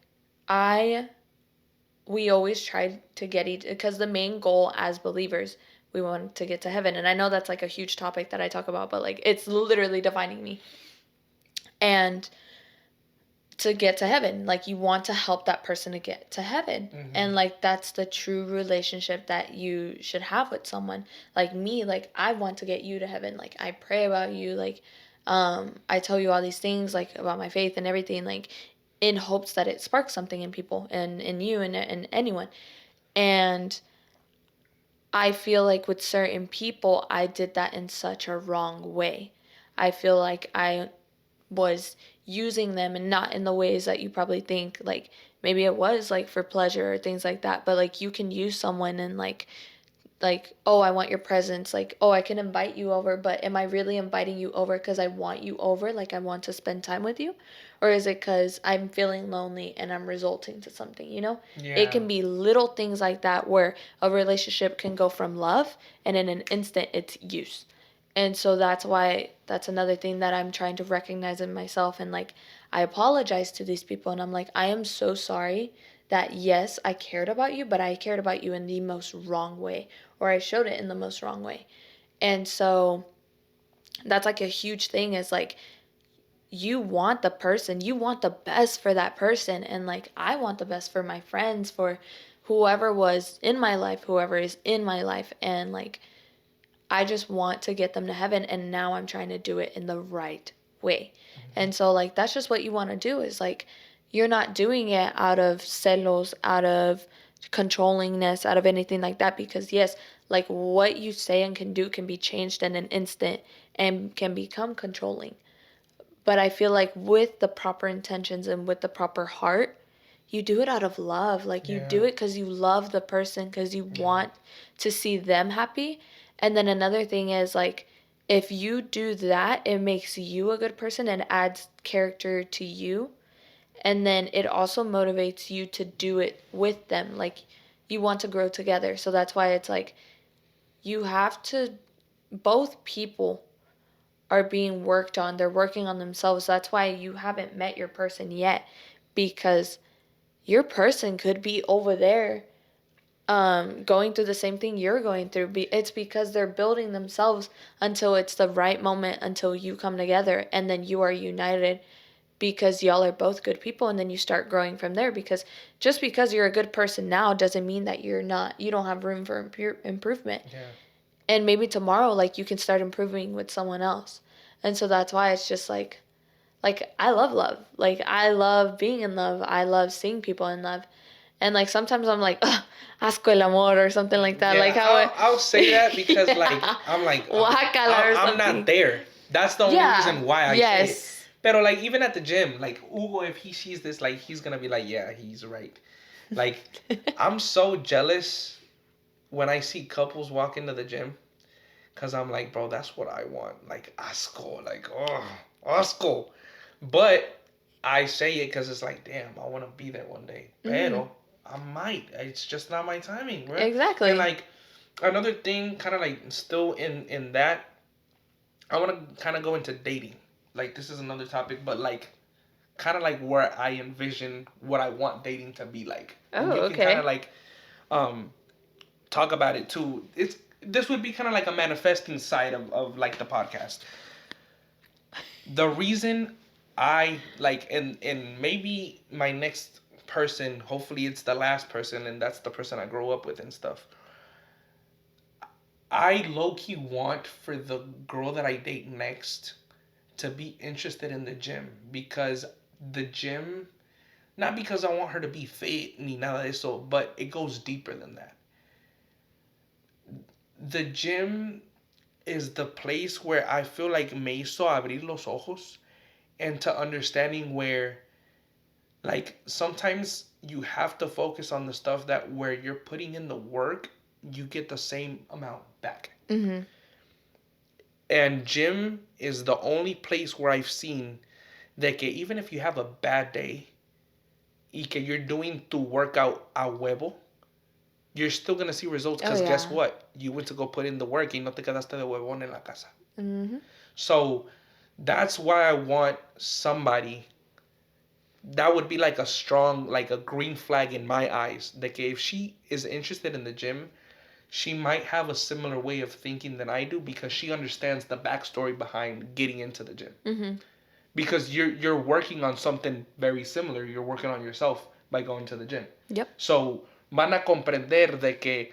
we always try to get because the main goal as believers, we want to get to heaven. And I know that's like a huge topic that I talk about, but like it's literally defining me. And to get to heaven. Like, you want to help that person to get to heaven. Mm-hmm. And like, that's the true relationship that you should have with someone. Like me, like, I want to get you to heaven. Like, I pray about you. Like, I tell you all these things, like, about my faith and everything, like, in hopes that it sparks something in people and in you and anyone. And I feel like with certain people, I did that in such a wrong way. I feel like I was using them, and not in the ways that you probably think. Like, maybe it was like for pleasure or things like that, but like, you can use someone and like, oh, I want your presence, like, oh, I can invite you over, but am I really inviting you over because I want you over, like, I want to spend time with you? Or is it because I'm feeling lonely and I'm resulting to something, you know? Yeah. It can be little things like that where a relationship can go from love and in an instant it's use. And so that's why, that's another thing that I'm trying to recognize in myself. And like, I apologize to these people and I'm like, I am so sorry that yes, I cared about you, but I cared about you in the most wrong way, or I showed it in the most wrong way. And so that's like a huge thing, is like, you want the person, you want the best for that person. And like, I want the best for my friends, for whoever was in my life, whoever is in my life. And like, I just want to get them to heaven, and now I'm trying to do it in the right way. And so like, that's just what you want to do, is like, you're not doing it out of celos, out of controllingness, out of anything like that, because yes, like, what you say and can do can be changed in an instant and can become controlling. But I feel like with the proper intentions and with the proper heart, you do it out of love. Like, you do it because you love the person, because you want to see them happy. And then another thing is, like, if you do that, it makes you a good person and adds character to you. And then it also motivates you to do it with them. Like, you want to grow together. So that's why it's like, you have to, both people are being worked on. They're working on themselves. That's why you haven't met your person yet, because your person could be over there going through the same thing you're going through. It's because they're building themselves until it's the right moment, until you come together and then you are united, because y'all are both good people, and then you start growing from there. Because just because you're a good person now doesn't mean that you don't have room for improvement. Yeah. And maybe tomorrow, like, you can start improving with someone else. And so that's why it's just like I love love. Like, I love being in love. I love seeing people in love. And like, sometimes I'm like, ugh, asco el amor, or something like that. Yeah, like how I'll say that because yeah. like I'm like Guacala or I'm something. not there. That's the only Yeah. reason why I say it. Yes. But like, even at the gym, like Hugo, if he sees this, like, he's gonna be like, yeah, he's right. Like, I'm so jealous when I see couples walk into the gym, cause I'm like, bro, that's what I want. Like, asco, like, oh, asco. But I say it because it's like, damn, I want to be there one day. Pero I might. It's just not my timing, bro. Exactly. And like, another thing, kind of like still in that, I want to kind of go into dating. Like, this is another topic, but like, kind of like where I envision what I want dating to be like. And Oh, you okay. can kind of like um talk about it too. This would be kind of like a manifesting side of like the podcast. The reason I like, and maybe my next person, hopefully it's the last person, and that's the person I grow up with and stuff. I low key want for the girl that I date next to be interested in the gym, because the gym, not because I want her to be fit ni nada de eso, but it goes deeper than that. The gym is the place where I feel like me hizo abrir los ojos and to understanding where, like, sometimes you have to focus on the stuff that where you're putting in the work, you get the same amount back. Mm-hmm. And gym is the only place where I've seen that que even if you have a bad day y que you're doing tu workout a huevo, you're still gonna see results, because guess what? You went to go put in the work y no te quedaste de huevón en la casa. Mm-hmm. So that's why I want somebody that would be like a strong, like a green flag in my eyes. Like, if she is interested in the gym, she might have a similar way of thinking than I do, because she understands the backstory behind getting into the gym. Mm-hmm. because you're working on something very similar. You're working on yourself by going to the gym. Yep. So van a comprender de que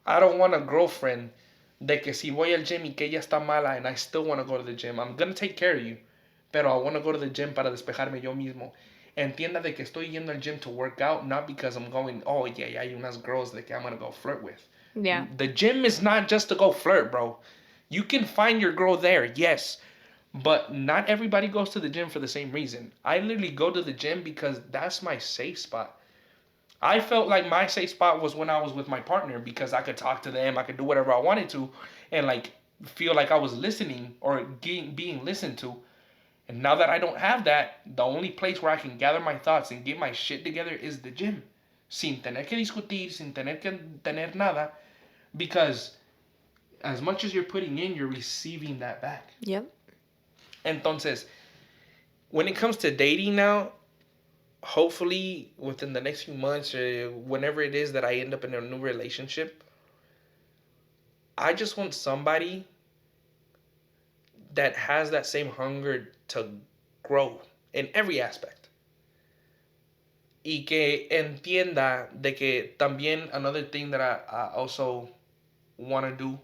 I don't want a girlfriend, de que si voy al gym y que ella está mala and I still want to go to the gym, I'm gonna take care of you, pero I want to go to the gym para despejarme yo mismo. Entienda de que estoy yendo al gym to work out, not because I'm going, oh yeah, hay unas girls de que I'm gonna go flirt with. Yeah. The gym is not just to go flirt, bro. You can find your girl there, yes. But not everybody goes to the gym for the same reason. I literally go to the gym because that's my safe spot. I felt like my safe spot was when I was with my partner because I could talk to them, I could do whatever I wanted to, and like feel like I was listening or being listened to. And now that I don't have that, the only place where I can gather my thoughts and get my shit together is the gym. Sin tener que discutir, sin tener que tener nada. Because as much as you're putting in, you're receiving that back. Yep. Entonces, when it comes to dating now, hopefully within the next few months or whenever it is that I end up in a new relationship, I just want somebody that has that same hunger to grow in every aspect. Y que entienda de que también another thing that I also want to do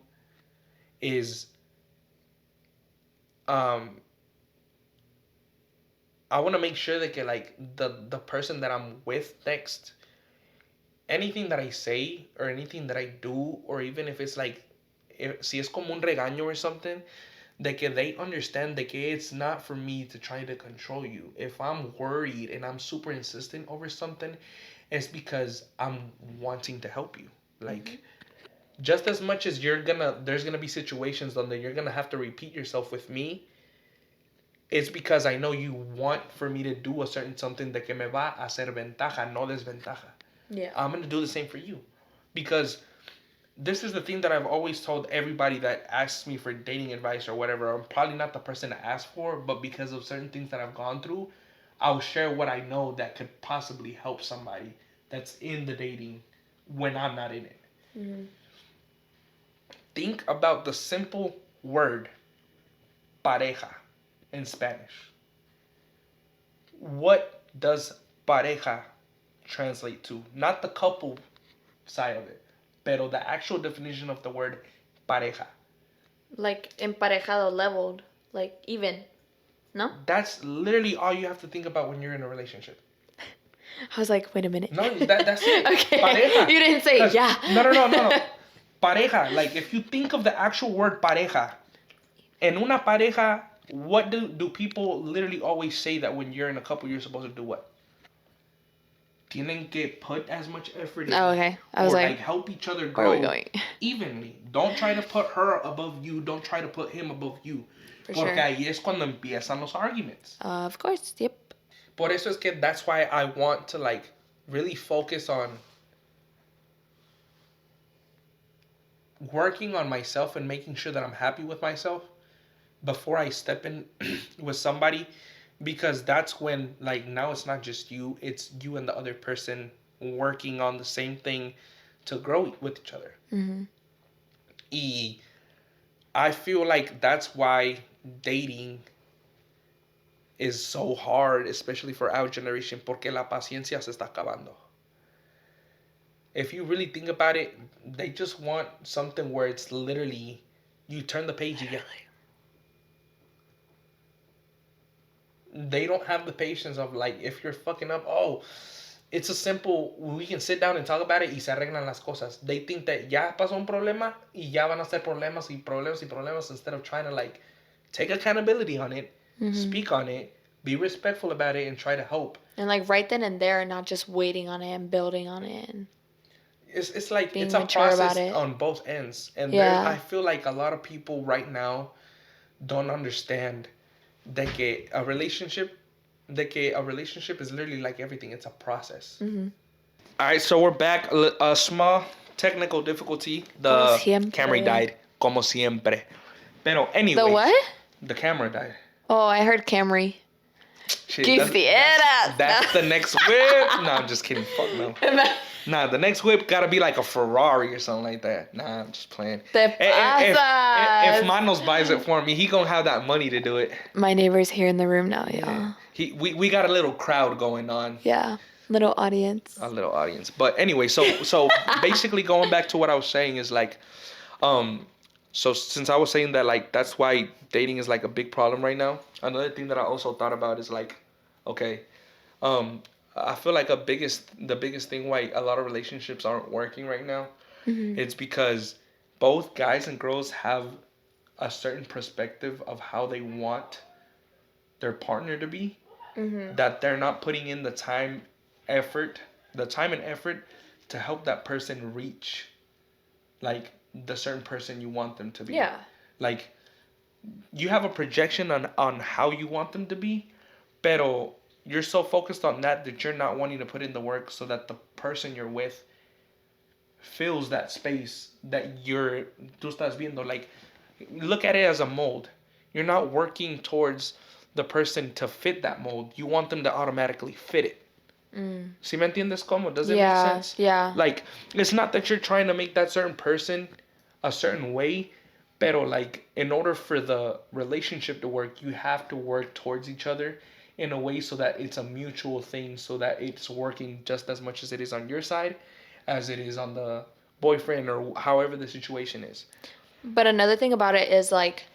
is I want to make sure that que, like the person that I'm with next, anything that I say or anything that I do, or even if it's like, si es como un regaño or something, de que they understand de que it's not for me to try to control you. If I'm worried and I'm super insistent over something, it's because I'm wanting to help you. Like, just as much as there's gonna be situations donde you're gonna have to repeat yourself with me, it's because I know you want for me to do a certain something de que me va a hacer ventaja, no desventaja. Yeah. I'm going to do the same for you. Because this is the thing that I've always told everybody that asks me for dating advice or whatever. I'm probably not the person to ask for, but because of certain things that I've gone through, I'll share what I know that could possibly help somebody that's in the dating when I'm not in it. Mm-hmm. Think about the simple word pareja in Spanish. What does pareja translate to? Not the couple side of it, pero the actual definition of the word pareja. Like emparejado, leveled, like even. No? That's literally all you have to think about when you're in a relationship. I was like, wait a minute. No, that's it. Okay. Pareja. You didn't say yeah. No. Pareja. Like, if you think of the actual word pareja, en una pareja, what do people literally always say that when you're in a couple, you're supposed to do what? Tienen que put as much effort in. Oh, okay. I was or like, help each other where are we grow going? evenly. Don't try to put her above you. Don't try to put him above you. For Porque sure. ahí es cuando empiezan los arguments. Of course, yep. Por eso es que that's why I want to like really focus on working on myself and making sure that I'm happy with myself before I step in with somebody, because that's when, like, now it's not just you, it's you and the other person working on the same thing to grow with each other. Mm-hmm. Y I feel like that's why dating is so hard, especially for our generation, porque la paciencia se está acabando. If you really think about it, they just want something where it's literally, you turn the page, yeah. They don't have the patience of, like, if you're fucking up, oh, it's a simple, we can sit down and talk about it y se arreglan las cosas. They think that ya pasó un problema y ya van a ser problemas y problemas y problemas, instead of trying to, like, take accountability on it, speak on it, be respectful about it, and try to help. And like right then and there, not just waiting on it and building on it. And it's like, being it's a mature about process it. on both ends. And Yeah. I feel like a lot of people right now don't understand that a relationship is literally like everything. It's a process. Mm-hmm. All right, so we're back. A small technical difficulty. Como The siempre. camera died. Como siempre. Pero anyway. The what? The camera died. Oh, I heard Camry. Shit, Quisieras. that's the next whip. No, I'm just kidding. Fuck no. Nah, the next whip gotta be like a Ferrari or something like that. Nah, I'm just playing. Te If pasas. Manos buys it for me, he gonna have that money to do it. My neighbor's here in the room now, Yeah. y'all. We got a little crowd going on. Yeah. Little audience. A little audience. But anyway, so basically going back to what I was saying is like, um, so since I was saying that like that's why dating is like a big problem right now. Another thing that I also thought about is like, okay, um, I feel like the biggest thing why a lot of relationships aren't working right now, it's because both guys and girls have a certain perspective of how they want their partner to be, that they're not putting in effort, the time and effort to help that person reach like the certain person you want them to be. Yeah. Like you have a projection on how you want them to be, pero you're so focused on that you're not wanting to put in the work so that the person you're with fills that space that tú estás viendo. Like look at it as a mold. You're not working towards the person to fit that mold. You want them to automatically fit it. ¿Sí me entiendes cómo? Does it make sense? Yeah. Like, it's not that you're trying to make that certain person a certain way, pero like, in order for the relationship to work, you have to work towards each other in a way so that it's a mutual thing, so that it's working just as much as it is on your side as it is on the boyfriend or however the situation is. But another thing about it is like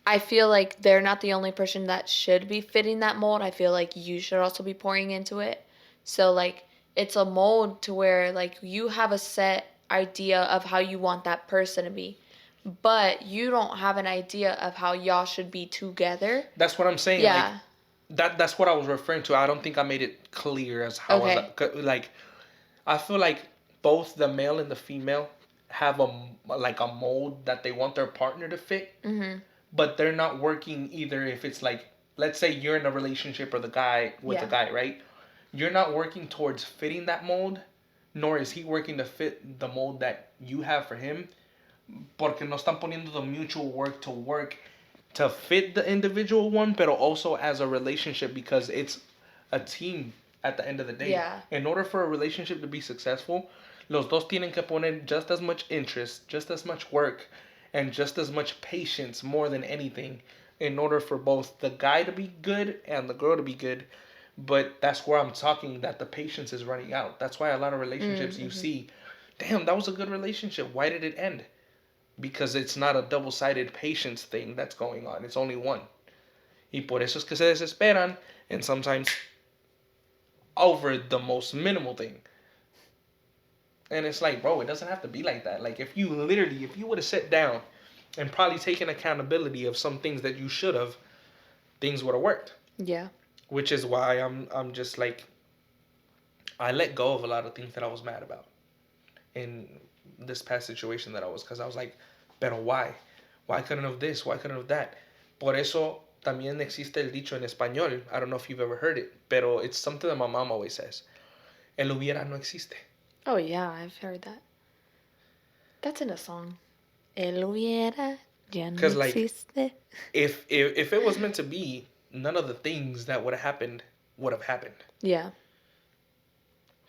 I feel like they're not the only person that should be fitting that mold. I feel like you should also be pouring into it. So like it's a mold to where like you have a set idea of how you want that person to be, but you don't have an idea of how y'all should be together. That's what I'm saying. Yeah. Like, that's what I was referring to. I don't think I made it clear as how like I feel like both the male and the female have a mold that they want their partner to fit, but they're not working either. If it's like, let's say you're in a relationship or the guy with the guy, right? You're not working towards fitting that mold, nor is he working to fit the mold that you have for him, porque no están poniendo the mutual work to fit the individual one, but also as a relationship, because it's a team at the end of the day. Yeah. In order for a relationship to be successful, los dos tienen que poner just as much interest, just as much work, and just as much patience more than anything in order for both the guy to be good and the girl to be good. But that's where I'm talking that the patience is running out. That's why a lot of relationships you see, damn, that was a good relationship. Why did it end? Because it's not a double-sided patience thing that's going on. It's only one. Y por eso es que se desesperan, and sometimes over the most minimal thing. And it's like, bro, it doesn't have to be like that. Like, if you would have sat down and probably taken accountability of some things that you should have, things would have worked. Yeah. Which is why I'm just like, I let go of a lot of things that I was mad about in this past situation that I was, because I was like, pero why? Why couldn't have this? Why couldn't have that? Por eso también existe el dicho en español. I don't know if you've ever heard it, pero it's something that my mom always says. El hubiera no existe. Oh yeah, I've heard that. That's in a song. El hubiera ya no existe. Like, if it was meant to be, none of the things that would have happened would have happened. Yeah.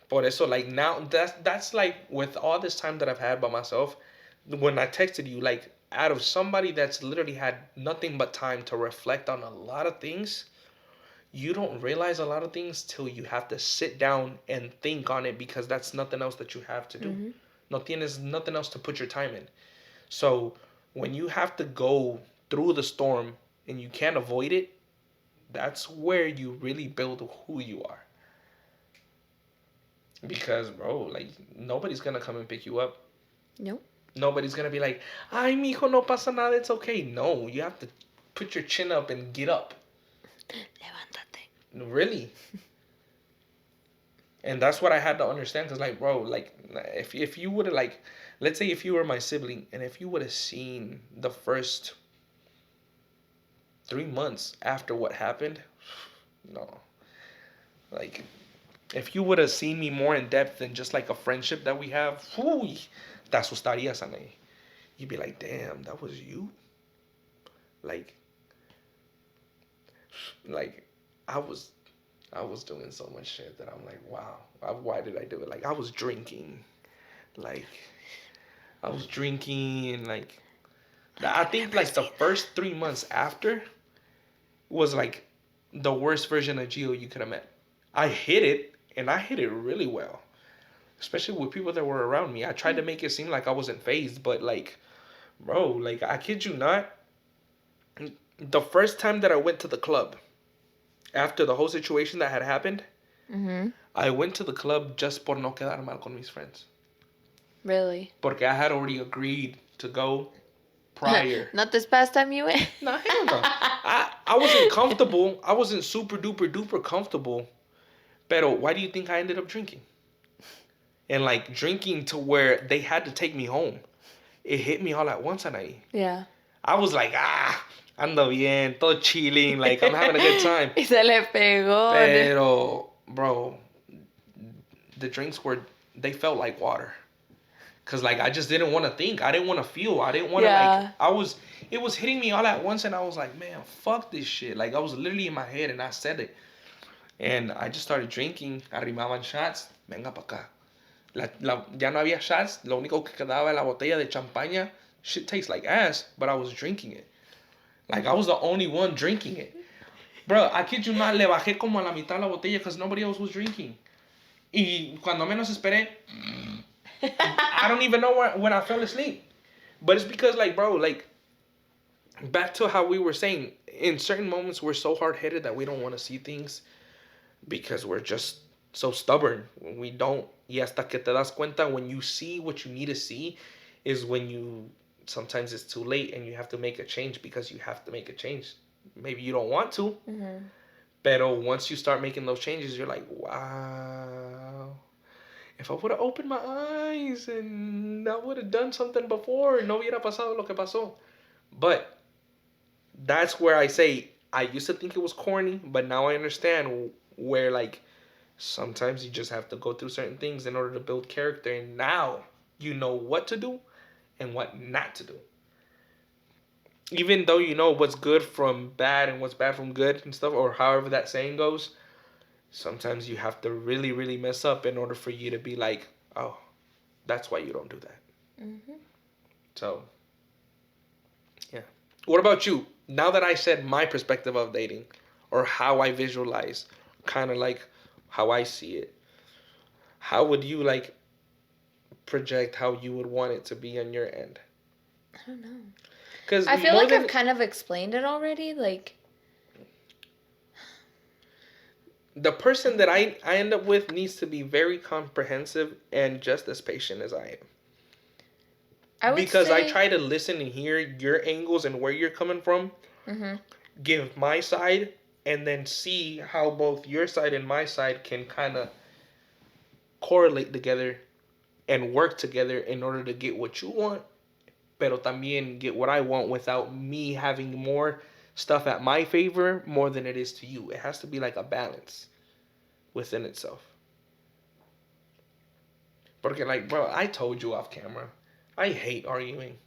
Por eso, like, now that's like, with all this time that I've had by myself, when I texted you, like, out of somebody that's literally had nothing but time to reflect on a lot of things, you don't realize a lot of things till you have to sit down and think on it, because that's nothing else that you have to do. No tienes nothing else to put your time in. So when you have to go through the storm and you can't avoid it, that's where you really build who you are. Because, bro, like, nobody's gonna come and pick you up. Nope. Nobody's gonna be like, ay, mijo, no pasa nada, it's okay. No, you have to put your chin up and get up. Levántate. Really. And that's what I had to understand. Because, like, bro, like, if you would have, like, let's say if you were my sibling, and if you would have seen the first 3 months after what happened, no. Like, if you would have seen me more in depth than just like a friendship that we have, uy, te asustarías, Anahi. You'd be like, damn, that was you? Like, I I was doing so much shit that I'm like, wow, why did I do it? Like, I was drinking. Like, I was drinking and like, I think like the first 3 months after was like the worst version of Gio you could have met. I hit it and I hit it really well, especially with people that were around me. I tried to make it seem like I wasn't phased, but like, bro, like I kid you not, the first time that I went to the club after the whole situation that had happened, I went to the club just por no quedar mal con mis friends. Really? Porque I had already agreed to go prior. Not this past time you went? No, hell no. I wasn't comfortable. I wasn't super duper duper comfortable. Pero why do you think I ended up drinking? And like drinking to where they had to take me home. It hit me all at once, Anahi. Yeah. I was like, ando bien, todo chilling, like I'm having a good time. Y se le pegó. Pero, bro, the drinks they felt like water. Cause like I just didn't want to think. I didn't want to feel. I didn't want to it was hitting me all at once and I was like, man, fuck this shit. Like I was literally in my head and I said it. And I just started drinking. Arrimaban shots. Venga pa acá. Ya no había shots. Lo único que quedaba era la botella de champaña. Shit tastes like ass, but I was drinking it. Like I was the only one drinking it. Bro, I kid you not, le bajé como a la mitad la botella because nobody else was drinking. Y cuando menos esperé, I don't even know when I fell asleep. But it's because, like, bro, like, back to how we were saying, in certain moments, we're so hard-headed that we don't want to see things because we're just so stubborn. We don't. Y hasta que te das cuenta, when you see what you need to see, is when sometimes it's too late and you have to make a change because you have to make a change. Maybe you don't want to. Mm-hmm. Pero once you start making those changes, you're like, wow. If I would have opened my eyes and I would have done something before, no hubiera pasado lo que pasó. But that's where I say, I used to think it was corny, but now I understand where, like, sometimes you just have to go through certain things in order to build character. And now you know what to do and what not to do. Even though you know what's good from bad and what's bad from good and stuff, or however that saying goes, sometimes you have to really, really mess up in order for you to be like, oh, that's why you don't do that. Mm-hmm. So, yeah. What about you? Now that I said my perspective of dating, or how I visualize, kind of like how I see it, how would you like project how you would want it to be on your end? I don't know. Because I feel like I've kind of explained it already. Like, the person that I end up with needs to be very comprehensive and just as patient as I am. Because I try to listen and hear your angles and where you're coming from, mm-hmm. give my side, and then see how both your side and my side can kind of correlate together and work together in order to get what you want, pero también get what I want without me having more stuff at my favor more than it is to you. It has to be like a balance within itself. Porque like, bro, I told you off camera, I hate arguing.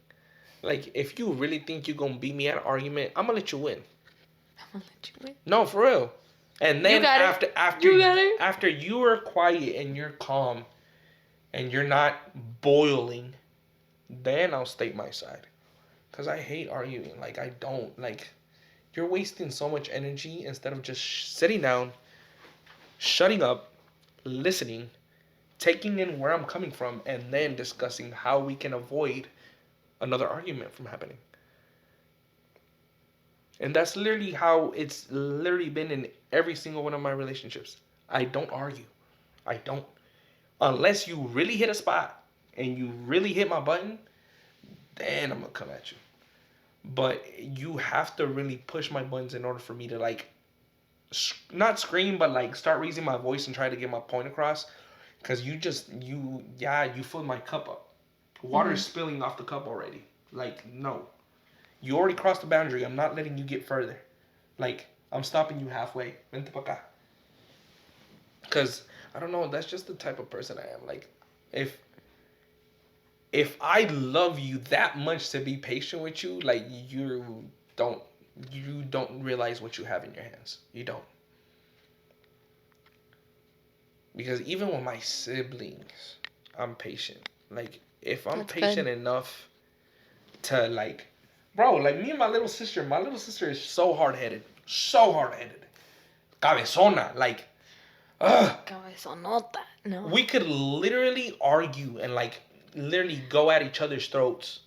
Like, if you really think you're gonna beat me at an argument, I'm gonna let you win. I'm gonna let you win? No, for real. And then after you are quiet and you're calm and you're not boiling, then I'll state my side. Because I hate arguing. Like, I don't. Like, you're wasting so much energy instead of just sitting down, shutting up, listening, taking in where I'm coming from, and then discussing how we can avoid another argument from happening. And that's literally how it's literally been in every single one of my relationships. I don't argue. I don't. Unless you really hit a spot and you really hit my button, then I'm going to come at you. But you have to really push my buttons in order for me to, like, not scream, but, like, start raising my voice and try to get my point across. Because you filled my cup up. Water is spilling off the cup already. Like, no. You already crossed the boundary. I'm not letting you get further. Like, I'm stopping you halfway. Vente pa acá. Because, I don't know, that's just the type of person I am. Like, if I love you that much to be patient with you, like, you don't realize what you have in your hands. You don't. Because even with my siblings, I'm patient. Like, if I'm That's patient good. enough to, like, bro, like me and my little sister is so hard headed. So hard headed. Cabezona. Like, ugh. Cabezonota. No. We could literally argue and, like, literally go at each other's throats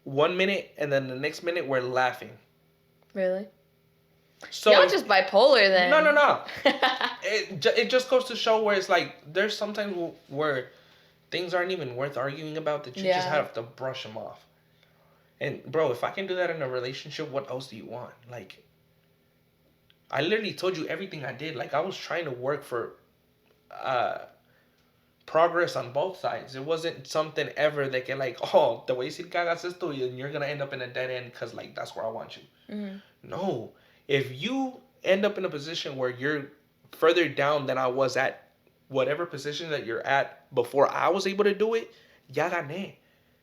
1 minute, and then the next minute we're laughing. Really? So Y'all just bipolar then. no. It just goes to show where it's like there's sometimes where things aren't even worth arguing about that you just Yeah. have to brush them off. And bro, if I can do that in a relationship, what else do you want? Like, I literally told you everything I did. Like, I was trying to work for uh progress on both sides. It wasn't something ever that can, like, oh, te voy a decir que hagas esto and you're gonna end up in a dead end because, like, that's where I want you. Mm-hmm. No. If you end up in a position where you're further down than I was at whatever position that you're at before I was able to do it, ya gané.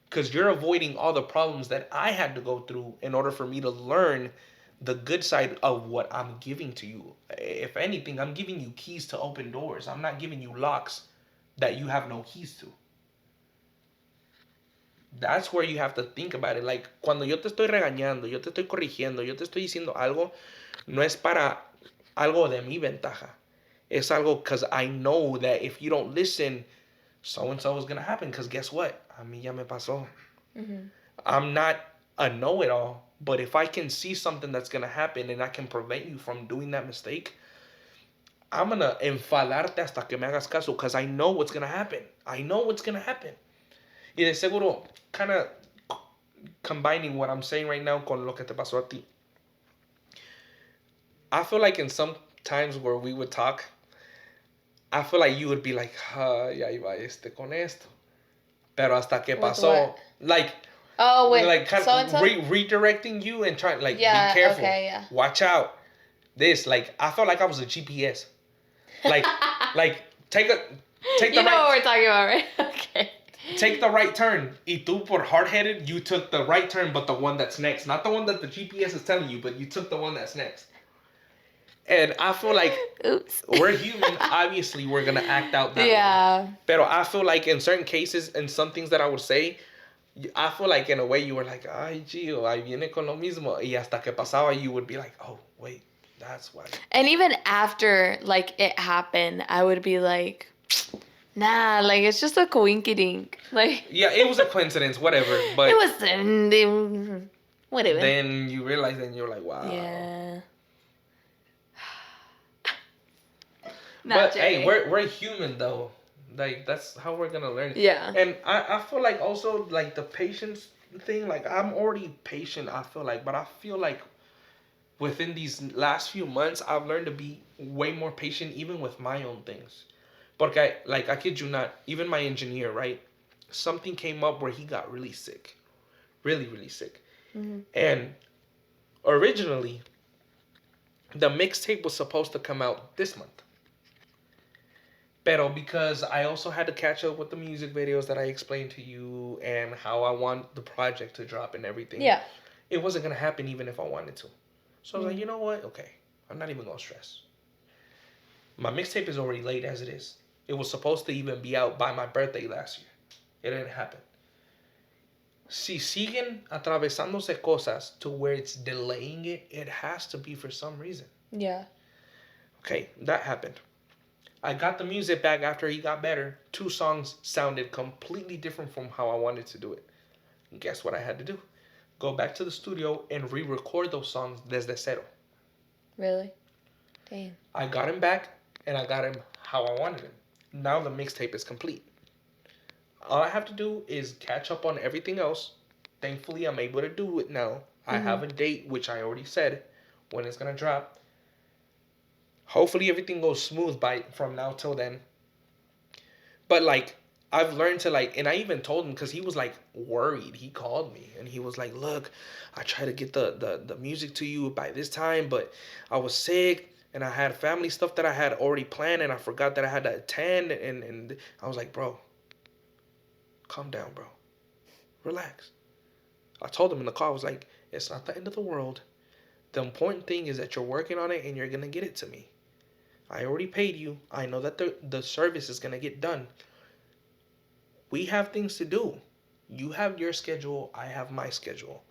Because you're avoiding all the problems that I had to go through in order for me to learn the good side of what I'm giving to you. If anything, I'm giving you keys to open doors. I'm not giving you locks that you have no keys to. That's where you have to think about it. Like, cuando yo te estoy regañando, yo te estoy corrigiendo, yo te estoy diciendo algo, no es para algo de mi ventaja. Es algo because I know that if you don't listen, so-and-so is going to happen. Because guess what? A mí ya me pasó. Mm-hmm. I'm not a know-it-all, but if I can see something that's going to happen and I can prevent you from doing that mistake, I'm going to enfadarte hasta que me hagas caso because I know what's going to happen. I know what's going to happen. Y de seguro, kind of combining what I'm saying right now con lo que te pasó a ti. I feel like in some times where we would talk, I feel like you would be like, ya iba con esto. Pero hasta que With pasó, what? like, Oh, with like kind so-and-so? of redirecting you and trying, like, Yeah, be careful. okay, yeah. Watch out. This, like, I felt like I was a GPS. Like, like, take the You know right, what we're talking about, right? Okay. take the right turn. Y tú, por hard-headed, you took the right turn, but the one that's next. Not the one that the GPS is telling you, but you took the one that's next. And I feel like Oops. we're human. Obviously, we're going to act out that Yeah. way. Pero I feel like in certain cases, and some things that I would say, I feel like in a way you were like, ay, Gio, ahí viene con lo mismo. Y hasta que pasaba, you would be like, oh, wait, that's why. And even after, like, it happened, I would be like, nah, like, it's just a coinkydink. Like, Yeah, it was a coincidence, whatever. But it was, whatever. then you realize, and you're like, wow. Yeah. But hey, we're human though. Like, that's how we're gonna learn. Yeah. And I feel like also, like, the patience thing, like, I'm already patient, I feel like, but I feel like within these last few months I've learned to be way more patient even with my own things. Porque I kid you not, even my engineer, right? Something came up where he got really sick. Really, really sick. Mm-hmm. And originally the mixtape was supposed to come out this month. Pero because I also had to catch up with the music videos that I explained to you and how I want the project to drop and everything. Yeah. It wasn't going to happen even if I wanted to. So I was like, you know what? Okay. I'm not even going to stress. My mixtape is already late as it is. It was supposed to even be out by my birthday last year. It didn't happen. Si siguen atravesándose cosas to where it's delaying it, it has to be for some reason. Yeah. Okay, that happened. I got the music back after he got better. 2 songs sounded completely different from how I wanted to do it. And guess what I had to do? Go back to the studio and re-record those songs desde cero. Really? Damn. I got him back, and I got him how I wanted him. Now the mixtape is complete. All I have to do is catch up on everything else. Thankfully, I'm able to do it now. I have a date, which I already said, when it's going to drop. Hopefully everything goes smooth from now till then. But, like, I've learned to, like, and I even told him because he was, like, worried. He called me and he was like, look, I tried to get the music to you by this time, but I was sick and I had family stuff that I had already planned and I forgot that I had to attend. And I was like, bro, calm down, bro. Relax. I told him in the car, I was like, it's not the end of the world. The important thing is that you're working on it and you're going to get it to me. I already paid you. I know that the service is going to get done. We have things to do. You have your schedule. I have my schedule.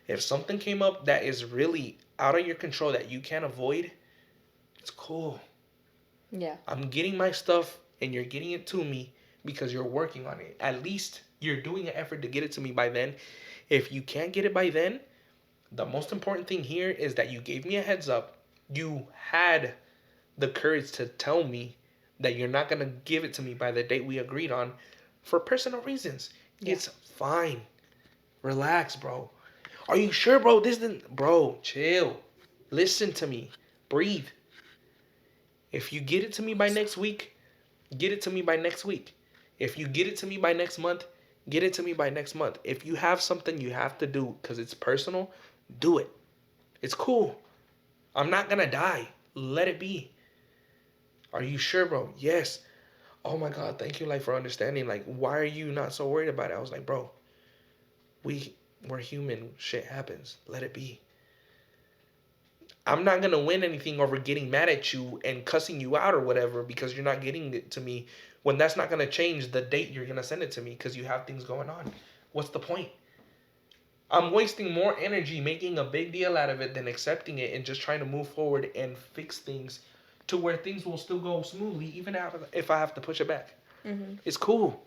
If something came up that is really out of your control that you can't avoid, it's cool. Yeah. I'm getting my stuff and you're getting it to me because you're working on it. At least you're doing an effort to get it to me by then. If you can't get it by then, the most important thing here is that you gave me a heads up. You had the courage to tell me that you're not going to give it to me by the date we agreed on for personal reasons. Yeah. It's fine. Relax, bro. Are you sure, bro? This didn't... Bro, chill. Listen to me. Breathe. If you get it to me by next week, get it to me by next week. If you get it to me by next month, get it to me by next month. If you have something you have to do because it's personal, do it. It's cool. I'm not going to die. Let it be. Are you sure, bro? Yes. Oh my God, thank you, like, for understanding. Like, why are you not so worried about it? I was like, bro, we're human. Shit happens. Let it be. I'm not gonna win anything over getting mad at you and cussing you out or whatever because you're not getting it to me when that's not gonna change the date you're gonna send it to me because you have things going on. What's the point? I'm wasting more energy making a big deal out of it than accepting it and just trying to move forward and fix things to where things will still go smoothly, even if I have to push it back. Mm-hmm. It's cool.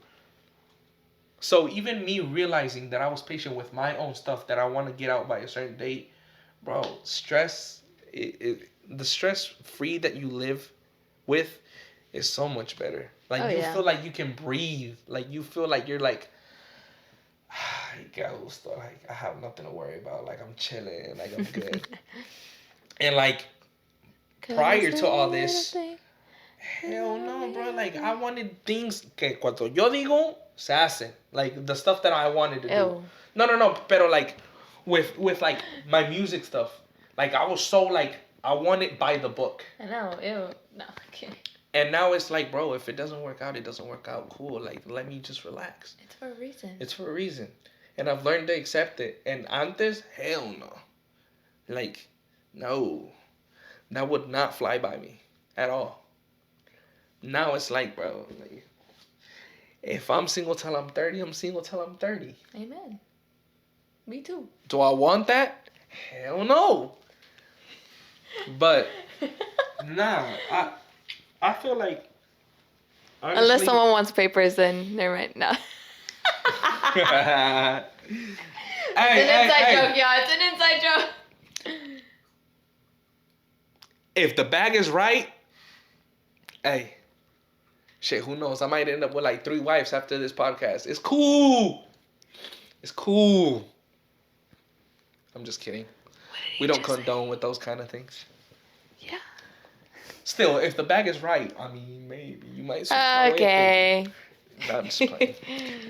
So even me realizing that I was patient with my own stuff that I want to get out by a certain date, bro, stress, the stress free that you live with is so much better. Like, you feel like you can breathe. Like, you feel like you're like, like, I have nothing to worry about. Like, I'm chilling. Like, I'm good. And like, prior to all this, hell no, bro. Like, I wanted things que cuando yo digo, se hacen. Like, the stuff that I wanted to do. No. Pero like, with like my music stuff, like, I was so like, I want it by the book. I know. Ew. No, okay. And now it's like, bro, if it doesn't work out, it doesn't work out. Cool. Like, let me just relax. It's for a reason. It's for a reason. And I've learned to accept it. And antes, hell no. Like, no. That would not fly by me at all. Now it's like, bro, like, if I'm single till I'm 30, I'm single till I'm 30. Amen. Me too. Do I want that? Hell no. But, nah, I feel like... honestly, unless someone wants papers, then never mind. No. It's an inside joke, y'all. It's an inside joke. If the bag is right, hey, shit, who knows? I might end up with like 3 wives after this podcast. It's cool. It's cool. I'm just kidding. We don't condone with those kind of things. Yeah. Still, if the bag is right, I mean, maybe you might. Okay. Nah, I'm just playing.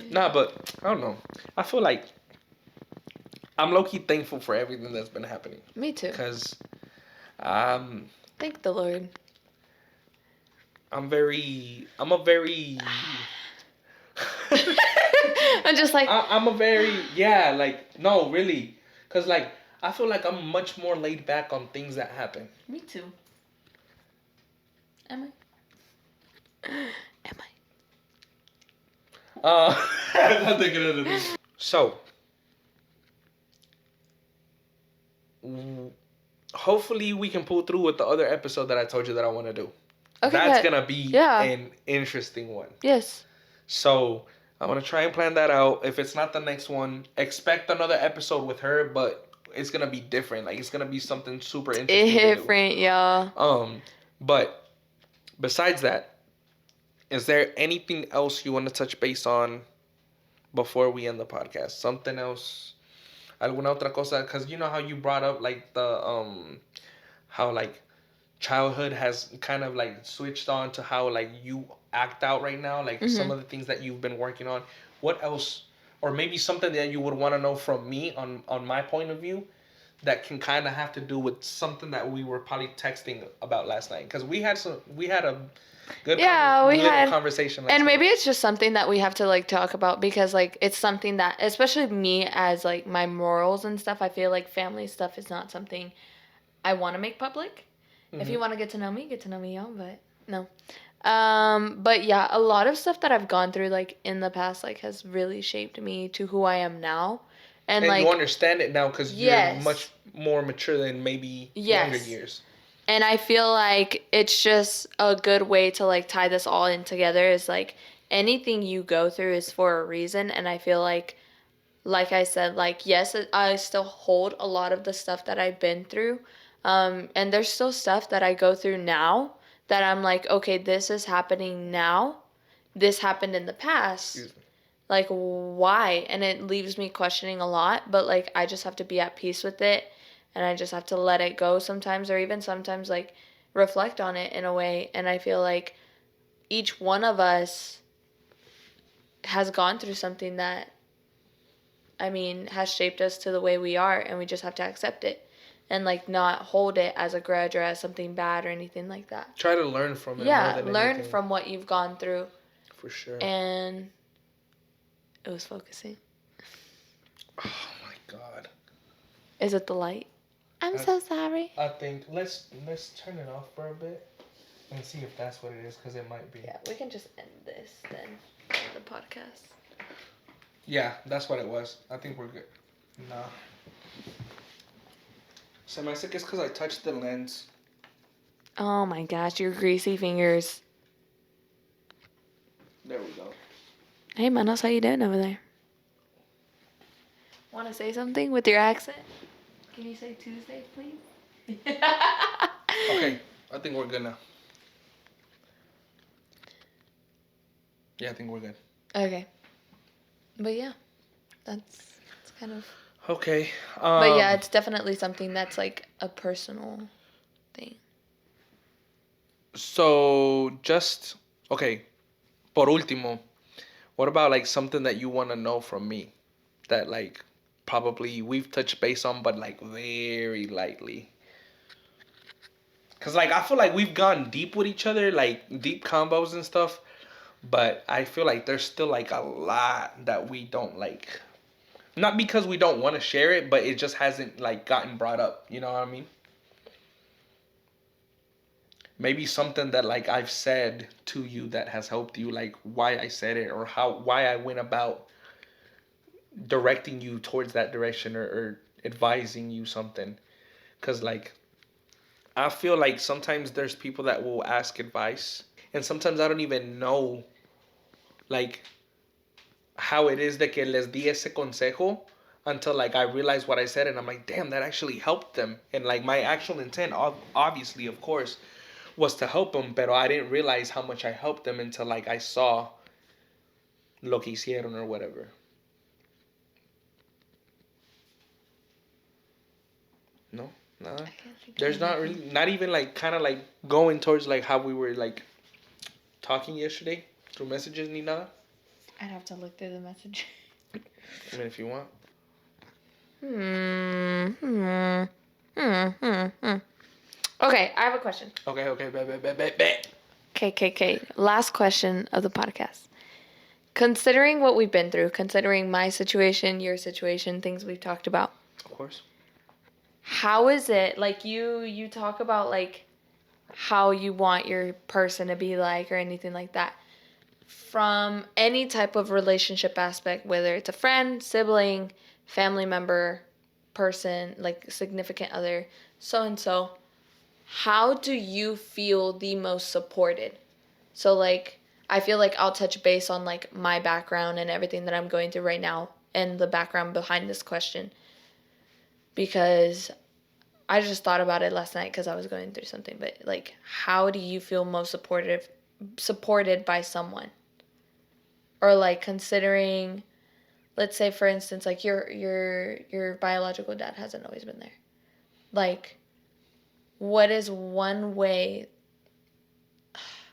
Nah, but I don't know. I feel like I'm low-key thankful for everything that's been happening. Me too. Because thank the Lord. I'm a very I'm just like, I'm a very, yeah, like, no, really. Because, like, I feel like I'm much more laid back on things that happen. Me too. Am I? Am I? I'm not thinking of this. So, hopefully we can pull through with the other episode that I told you that I want to do. Okay, that's going to be an interesting one. Yes. So, I'm going to try and plan that out. If it's not the next one, expect another episode with her, but it's going to be different. Like, it's going to be something super interesting. Different, y'all. But besides that, is there anything else you want to touch base on before we end the podcast? Something else? ¿Alguna otra cosa? Because you know how you brought up, like, the, how, like, childhood has kind of, like, switched on to how, like, you act out right now, like, some of the things that you've been working on. What else, or maybe something that you would want to know from me on my point of view that can kind of have to do with something that we were probably texting about last night? Because we had a good conversation last night. And maybe it's just something that we have to, like, talk about because, like, it's something that, especially me as, like, my morals and stuff, I feel like family stuff is not something I want to make public. If you want to get to know me, young, but no. But yeah, a lot of stuff that I've gone through, like, in the past, like, has really shaped me to who I am now. And like, you understand it now because you're much yes, more mature than maybe younger yes. years. And I feel like it's just a good way to, like, tie this all in together is, like, anything you go through is for a reason. And I feel like I said, like, yes, I still hold a lot of the stuff that I've been through. And there's still stuff that I go through now that I'm like, okay, this is happening now. This happened in the past. Excuse me. Like, why? And it leaves me questioning a lot, but, like, I just have to be at peace with it. And I just have to let it go sometimes, or even sometimes, like, reflect on it in a way. And I feel like each one of us has gone through something that, I mean, has shaped us to the way we are, and we just have to accept it and, like, not hold it as a grudge or as something bad or anything like that. Try to learn from it. Yeah, more than learn anything. from what you've gone through. For sure. And it was focusing. Oh my God. Is it the light? I'm so sorry. I think let's turn it off for a bit and see if that's what it is, because it might be. Yeah, we can just end this then, the podcast. Yeah, that's what it was. I think we're good. Nah. Se me hace que es because I touched the lens. Oh my gosh, your greasy fingers. There we go. Hey, Manos, how you doing over there? Want to say something with your accent? Can you say Tuesday, please? Okay, I think we're good now. Yeah, I think we're good. Okay. But yeah, that's kind of... Okay. But yeah, it's definitely something that's, like, a personal thing. So, just... Okay. Por último, what about, like, something that you want to know from me? That, like, probably we've touched base on, but, like, very lightly. Because, like, I feel like we've gone deep with each other, like, deep combos and stuff. But I feel like there's still, like, a lot that we don't, like... Not because we don't want to share it, but it just hasn't, like, gotten brought up. You know what I mean? Maybe something that, like, I've said to you that has helped you, like, why I said it, or why I went about directing you towards that direction, or advising you something. Because, like, I feel like sometimes there's people that will ask advice, and sometimes I don't even know, like, how it is that que les di ese consejo until, like, I realize what I said, and I'm like, damn, that actually helped them. And, like, my actual intent, obviously, of course, was to help them, but I didn't realize how much I helped them until, like, I saw lo que hicieron or whatever. No? Nada? There's not really, not even, like, kind of, like, going towards, like, how we were, like, talking yesterday through messages ni nada? I'd have to look through the message. I mean, if you want. Okay, I have a question. Okay, bet. Okay. Last question of the podcast. Considering what we've been through, considering my situation, your situation, things we've talked about, Of course. how is it, like, you talk about, like, how you want your person to be like or anything like that. From any type of relationship aspect, whether it's a friend, sibling, family member, person, like significant other, so-and-so, how do you feel the most supported? So, like, I feel like I'll touch base on, like, my background and everything that I'm going through right now and the background behind this question. Because I just thought about it last night because I was going through something. But, like, how do you feel most supported by someone? Or, like, considering, let's say, for instance, like, your biological dad hasn't always been there. Like, what is one way...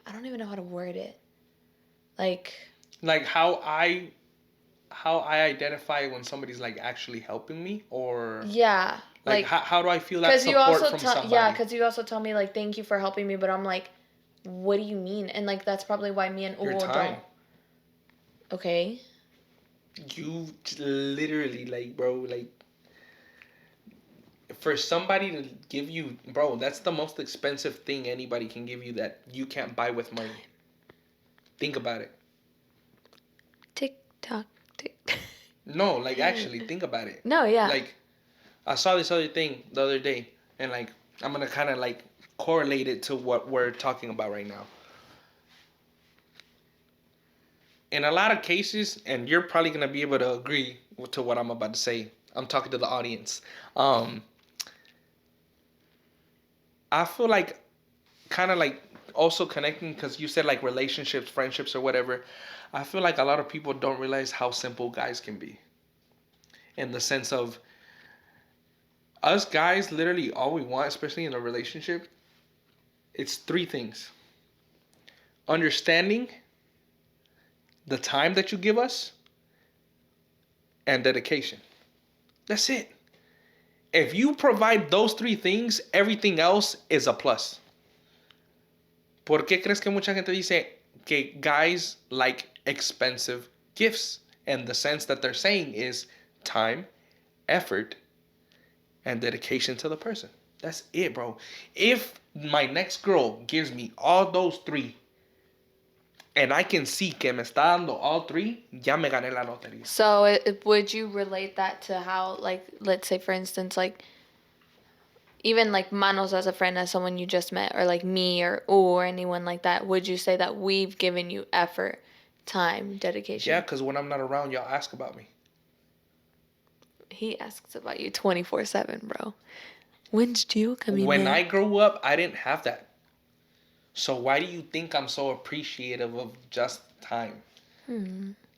I don't even know how to word it. Like how I identify when somebody's, like, actually helping me, or yeah, like how do I feel that support from somebody? Yeah, because you also tell me, like, thank you for helping me, but I'm like, what do you mean? And, like, that's probably why me and Your Hugo time. don't. Okay. You literally, like, bro, like, for somebody to give you, bro, that's the most expensive thing anybody can give you that you can't buy with money. Think about it. Tick tock, tick. No, like actually think about it. No, yeah. Like I saw this other thing the other day, and like I'm gonna kind of like correlate it to what we're talking about right now. In a lot of cases, and you're probably gonna be able to agree to what I'm about to say. I'm talking to the audience. Um, I feel like kind of like also connecting because you said like relationships, friendships, or whatever. I feel like a lot of people don't realize how simple guys can be. In the sense of us guys, literally all we want, especially in a relationship, it's three things: understanding, the time that you give us, and dedication. That's it. If you provide those three things, everything else is a plus. ¿Por qué crees que mucha gente dice que guys like expensive gifts? And the sense that they're saying is time, effort, and dedication to the person. That's it, bro. If my next girl gives me all those three, and I can see que me está dando all three, ya me gané la lotería. So would you relate that to how, like, let's say, for instance, like, even like Manos as a friend, as someone you just met, or like me or anyone like that, would you say that we've given you effort, time, dedication? Yeah, because when I'm not around, y'all ask about me. He asks about you 24/7, bro. When's Gio coming When back? I grew up, I didn't have that. So why do you think I'm so appreciative of just time?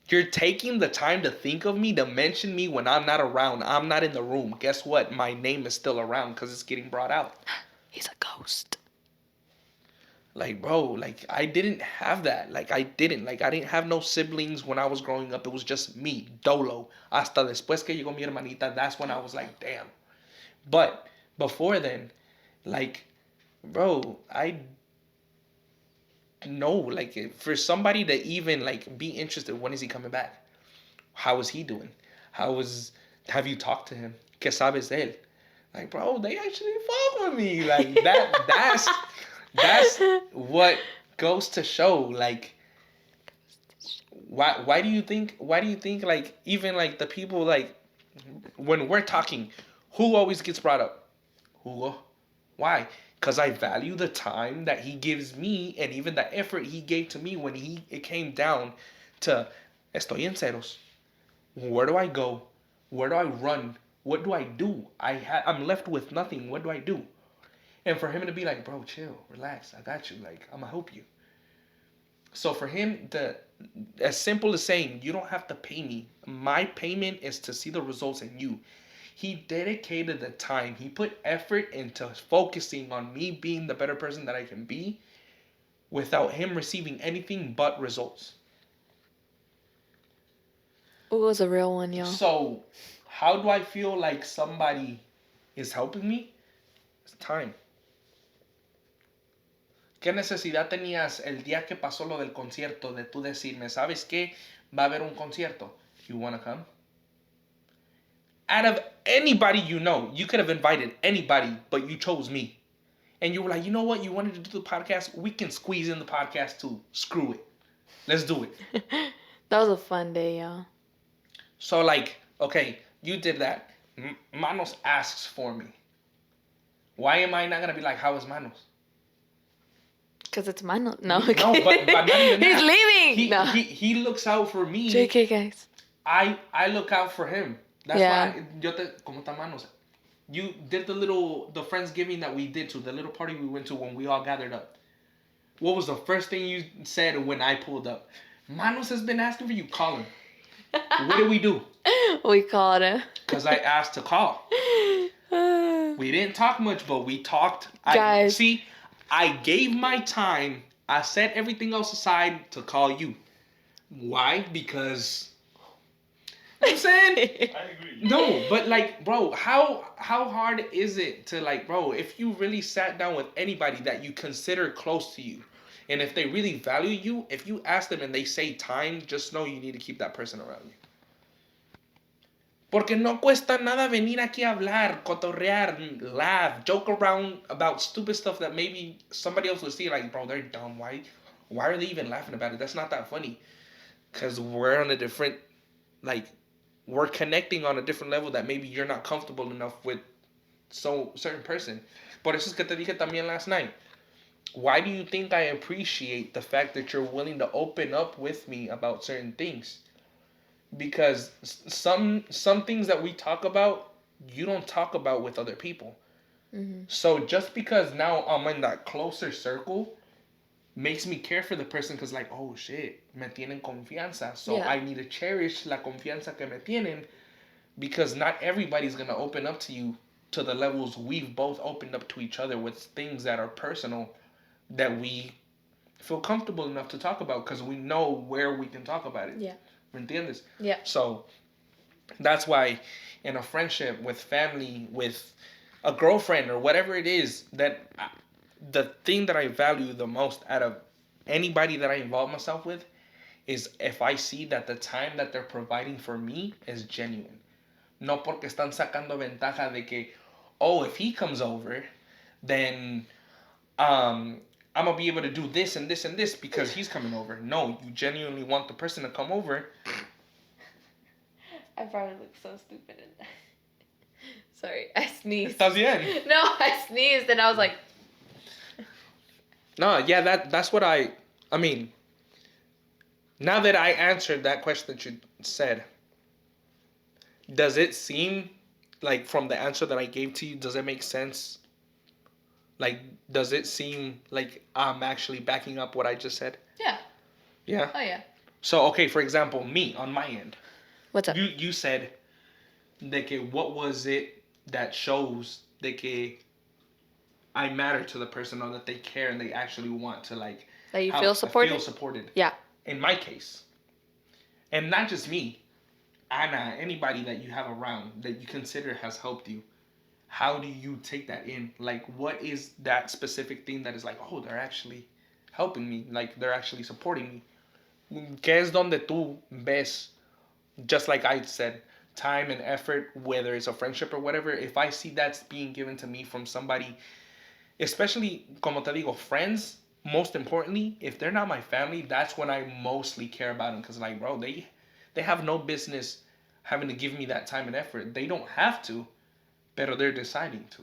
You're taking the time to think of me, to mention me when I'm not around. I'm not in the room. Guess what? My name is still around because it's getting brought out. He's a ghost. Like, bro, like I didn't have that. Like I didn't have no siblings when I was growing up. It was just me, dolo. Hasta después que llegó mi hermanita, that's when I was like, damn. But before then, like, bro, I know, like, for somebody to even like be interested, when is he coming back? How is he doing? Have you talked to him? ¿Qué sabes de él? Like, bro, they actually fuck with me. Like that's what goes to show. Like, why do you think like even like the people, like when we're talking, who always gets brought up? Hugo. Why? Because I value the time that he gives me and even the effort he gave to me when it came down to estoy en ceros. Where do I go? Where do I run? What do I do? I'm left with nothing. What do I do? And for him to be like, bro, chill, relax, I got you. Like, I'm gonna help you. So for him, as simple as saying, you don't have to pay me. My payment is to see the results in you. He dedicated the time. He put effort into focusing on me being the better person that I can be without him receiving anything but results. Hugo's a real one, y'all. So, how do I feel like somebody is helping me? It's time. ¿Qué necesidad tenías el día que pasó lo del concierto de tú decirme, ¿sabes qué? Va a haber un concierto. You wanna come? Out of anybody you could have invited anybody, but you chose me. And you were like, you know what? You wanted to do the podcast? We can squeeze in the podcast too. Screw it. Let's do it. That was a fun day, y'all. So, like, okay, you did that. Manos asks for me. Why am I not going to be like, how is Manos? Because it's Manos. No, No, but not even He's that. leaving. He looks out for me. JK, guys. I look out for him. That's Yeah. why, ¿cómo está Manos? You did the Friendsgiving that we did to, the little party we went to when we all gathered up. What was the first thing you said when I pulled up? Manos has been asking for you. Call him. What did we do? We called him. Because I asked to call. We didn't talk much, but we talked. Guys. I gave my time. I set everything else aside to call you. Why? Because... I'm saying... I agree. No, but like, bro, how hard is it to, like, bro, if you really sat down with anybody that you consider close to you, and if they really value you, if you ask them and they say time, just know you need to keep that person around you. Porque no cuesta nada venir aquí a hablar, cotorrear, laugh, joke around about stupid stuff that maybe somebody else would see like, bro, they're dumb. Why are they even laughing about it? That's not that funny. Because we're on a different, like, we're connecting on a different level that maybe you're not comfortable enough with certain person. Por eso es que te dije también last night. Why do you think I appreciate the fact that you're willing to open up with me about certain things? Because some things that we talk about, you don't talk about with other people. Mm-hmm. So just because now I'm in that closer circle makes me care for the person because like, oh shit, me tienen confianza. So Yeah. I need to cherish la confianza que me tienen because not everybody's going to open up to you to the levels we've both opened up to each other with things that are personal that we feel comfortable enough to talk about because we know where we can talk about it. Yeah. ¿Me entiendes? Yeah. So that's why in a friendship, with family, with a girlfriend or whatever it is, that the thing that I value the most out of anybody that I involve myself with is if I see that the time that they're providing for me is genuine. No porque están sacando ventaja de que, oh, if he comes over, then I'm gonna be able to do this and this and this because he's coming over. No, you genuinely want the person to come over. I probably look so stupid in that. Sorry, I sneezed. ¿Estás bien? No, I sneezed and I was like. No, yeah, that's what I mean. Now that I answered that question that you said, does it seem like from the answer that I gave to you, does it make sense? Like, does it seem like I'm actually backing up what I just said? Yeah. Yeah? Oh, yeah. So, okay, for example, me, on my end. What's up? You said de que what was it that shows de que I matter to the person or that they care and they actually want to, like... That you feel supported? Feel supported. Yeah. In my case. And not just me. Anna, anybody that you have around that you consider has helped you. How do you take that in? Like, what is that specific thing that is like, oh, they're actually helping me. Like, they're actually supporting me. ¿Qué es donde tú ves, just like I said, time and effort, whether it's a friendship or whatever, if I see that's being given to me from somebody, especially, como te digo, friends, most importantly, if they're not my family, that's when I mostly care about them. Because, like, bro, they have no business having to give me that time and effort. They don't have to. Pero they're deciding to.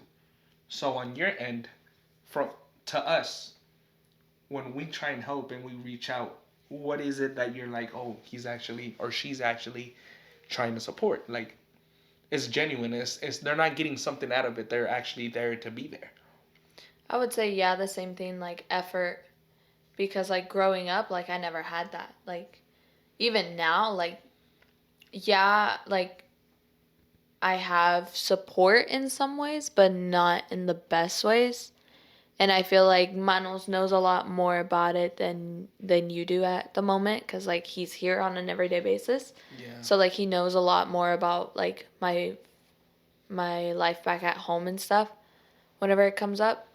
So on your end, to us, when we try and help and we reach out, what is it that you're like, oh, he's actually or she's actually trying to support? Like, it's genuine. It's they're not getting something out of it. They're actually there to be there. I would say, yeah, the same thing, like effort. Because, like, growing up, like, I never had that. Like, even now, like, yeah, like, I have support in some ways, but not in the best ways. And I feel like Manos knows a lot more about it than you do at the moment, because, like, he's here on an everyday basis. Yeah. So, like, he knows a lot more about, like, my life back at home and stuff whenever it comes up.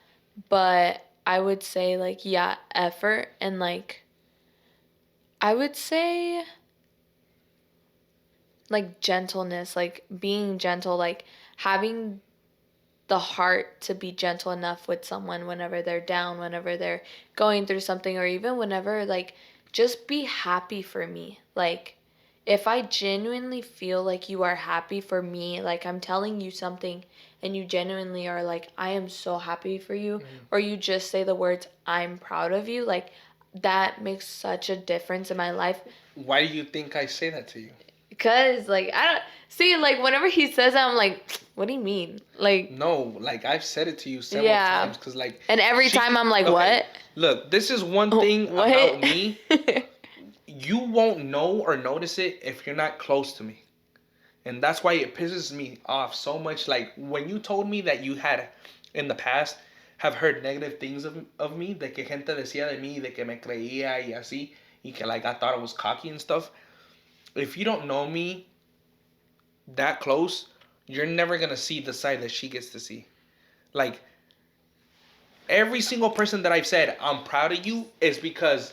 But I would say, like, yeah, effort and, like, I would say, like, gentleness, like, being gentle, like, having the heart to be gentle enough with someone whenever they're down, whenever they're going through something, or even whenever, like, just be happy for me. Like, if I genuinely feel like you are happy for me, like, I'm telling you something and you genuinely are like, I am so happy for you, or you just say the words, I'm proud of you, like, that makes such a difference in my life. Why do you think I say that to you? Because, like, I don't... See, like, whenever he says that, I'm like, what do you mean? Like... No, like, I've said it to you several times. Because, like... And every time I'm like, okay, what? Look, this is one thing about me. You won't know or notice it if you're not close to me. And that's why it pisses me off so much. Like, when you told me that you had, in the past, have heard negative things of me, de que gente decía de mí, de que me creía y así, y que, like, I thought I was cocky and stuff. If you don't know me that close, you're never going to see the side that she gets to see. Like, every single person that I've said, I'm proud of you, is because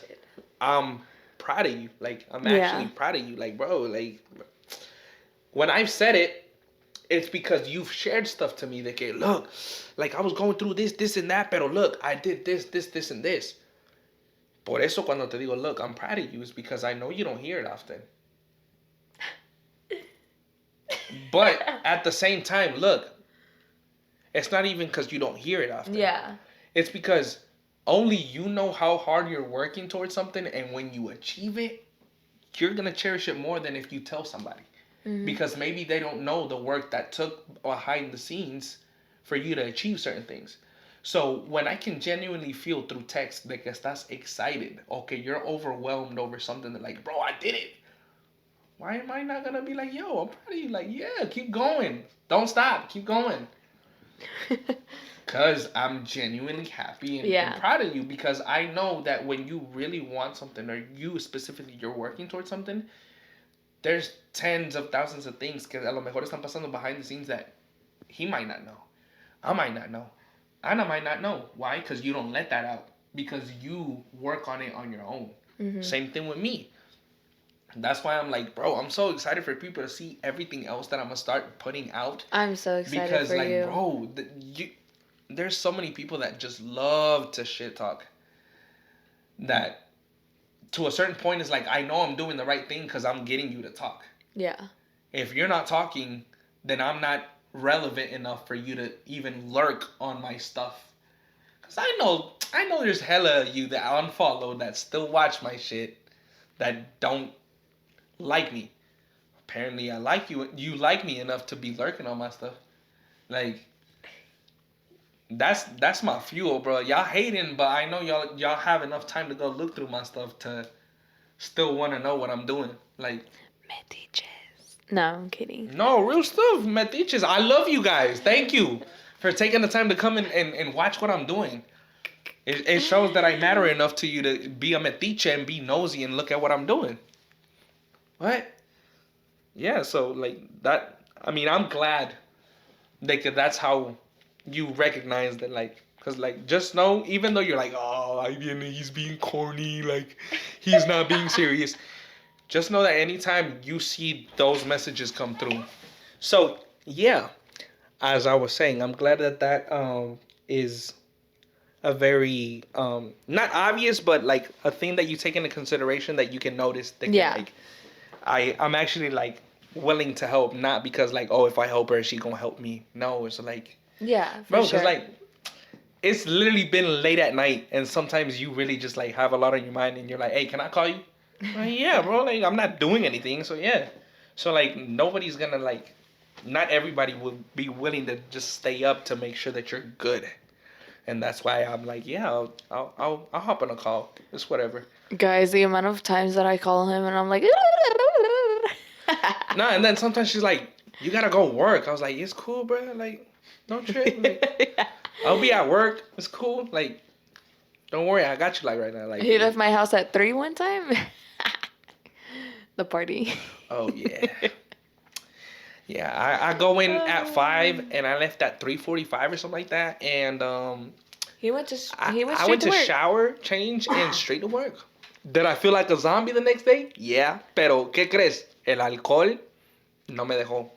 I'm proud of you. Like, I'm actually proud of you. Like, bro, like, when I've said it, it's because you've shared stuff to me that, okay, look, like I was going through this, and that, pero look, I did this, and this. Por eso cuando te digo, look, I'm proud of you, is because I know you don't hear it often. But at the same time, look, it's not even because you don't hear it often. Yeah. It's because only you know how hard you're working towards something, and when you achieve it, you're going to cherish it more than if you tell somebody. Mm-hmm. Because maybe they don't know the work that took behind the scenes for you to achieve certain things. So when I can genuinely feel through text that estás excited, okay, you're overwhelmed over something that like, bro, I did it. Why am I not going to be like, yo, I'm proud of you? Like, yeah, keep going. Don't stop. Keep going. Because I'm genuinely happy and proud of you, because I know that when you really want something, or you specifically, you're working towards something, there's tens of thousands of things que a lo mejor están pasando behind the scenes that he might not know. I might not know. Anna might not know. Why? Because you don't let that out. Because you work on it on your own. Mm-hmm. Same thing with me. That's why I'm like, bro, I'm so excited for people to see everything else that I'm going to start putting out. I'm so excited because, for you. Because, like, bro, there's so many people that just love to shit talk. That to a certain point is like, I know I'm doing the right thing because I'm getting you to talk. Yeah. If you're not talking, then I'm not relevant enough for you to even lurk on my stuff. Because I know there's hella of you that unfollow that still watch my shit that don't like me. Apparently I like you. You like me enough to be lurking on my stuff. Like, that's my fuel, bro. Y'all hating, but I know y'all have enough time to go look through my stuff to still want to know what I'm doing. Like, metiches. No, I'm kidding. No, real stuff, metiches. I love you guys. Thank you for taking the time to come and watch what I'm doing. It shows that I matter enough to you to be a metiche and be nosy and look at what I'm doing. What? Yeah, so like that. I mean, I'm glad that that's how you recognize that, like, because, like, just know, even though you're like, oh, he's being corny, like, he's not being serious, just know that anytime you see those messages come through. So, yeah, as I was saying, I'm glad that is a very, not obvious, but, like, a thing that you take into consideration that you can notice. That can, like, I'm actually, like, willing to help, not because, like, oh, if I help her, she gonna help me. No, it's like, yeah, bro, because like, it's literally been late at night, and sometimes you really just like have a lot on your mind, and you're like, hey, can I call you? Like, yeah, bro, like, I'm not doing anything, so yeah. So like, nobody's gonna, like, not everybody will be willing to just stay up to make sure that you're good. And that's why I'm like, yeah, I'll hop on a call. It's whatever. Guys, the amount of times that I call him and I'm like, nah, and then sometimes she's like, you gotta go work. I was like, it's cool, bro. Like, don't trip. Like, yeah. I'll be at work. It's cool. Like, don't worry. I got you, like, right now. Like, he left my house at 3 one time. The party. Oh, yeah. Yeah, I go in at 5 and I left at 3:45 or something like that. And he went to shower, change, and straight to work. Did I feel like a zombie the next day? Yeah. Pero, ¿qué crees? El alcohol no me dejó.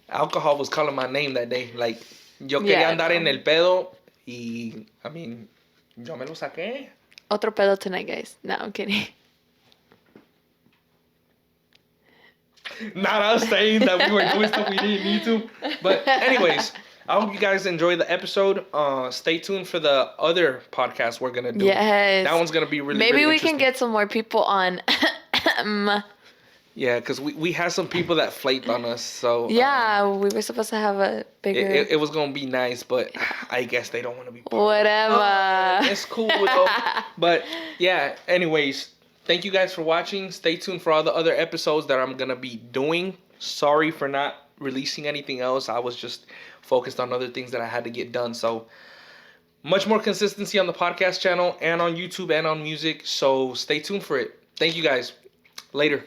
Alcohol was calling my name that day. Like, yo quería andar en el pedo y, I mean, yo me lo saqué. Otro pedo tonight, guys. No, I'm kidding. Not us saying that we were doing stuff we didn't need to. But anyways, I hope you guys enjoy the episode. Stay tuned for the other podcast we're going to do. Yes. That one's going to be really, Maybe really we can get some more people on. Yeah, because we had some people that flaked on us. So yeah, we were supposed to have a bigger... It was going to be nice, but I guess they don't want to be part Whatever. It's cool, though. But yeah, anyways, thank you guys for watching. Stay tuned for all the other episodes that I'm going to be doing. Sorry for not releasing anything else. I was just focused on other things that I had to get done. So much more consistency on the podcast channel and on YouTube and on music. So stay tuned for it. Thank you guys. Later.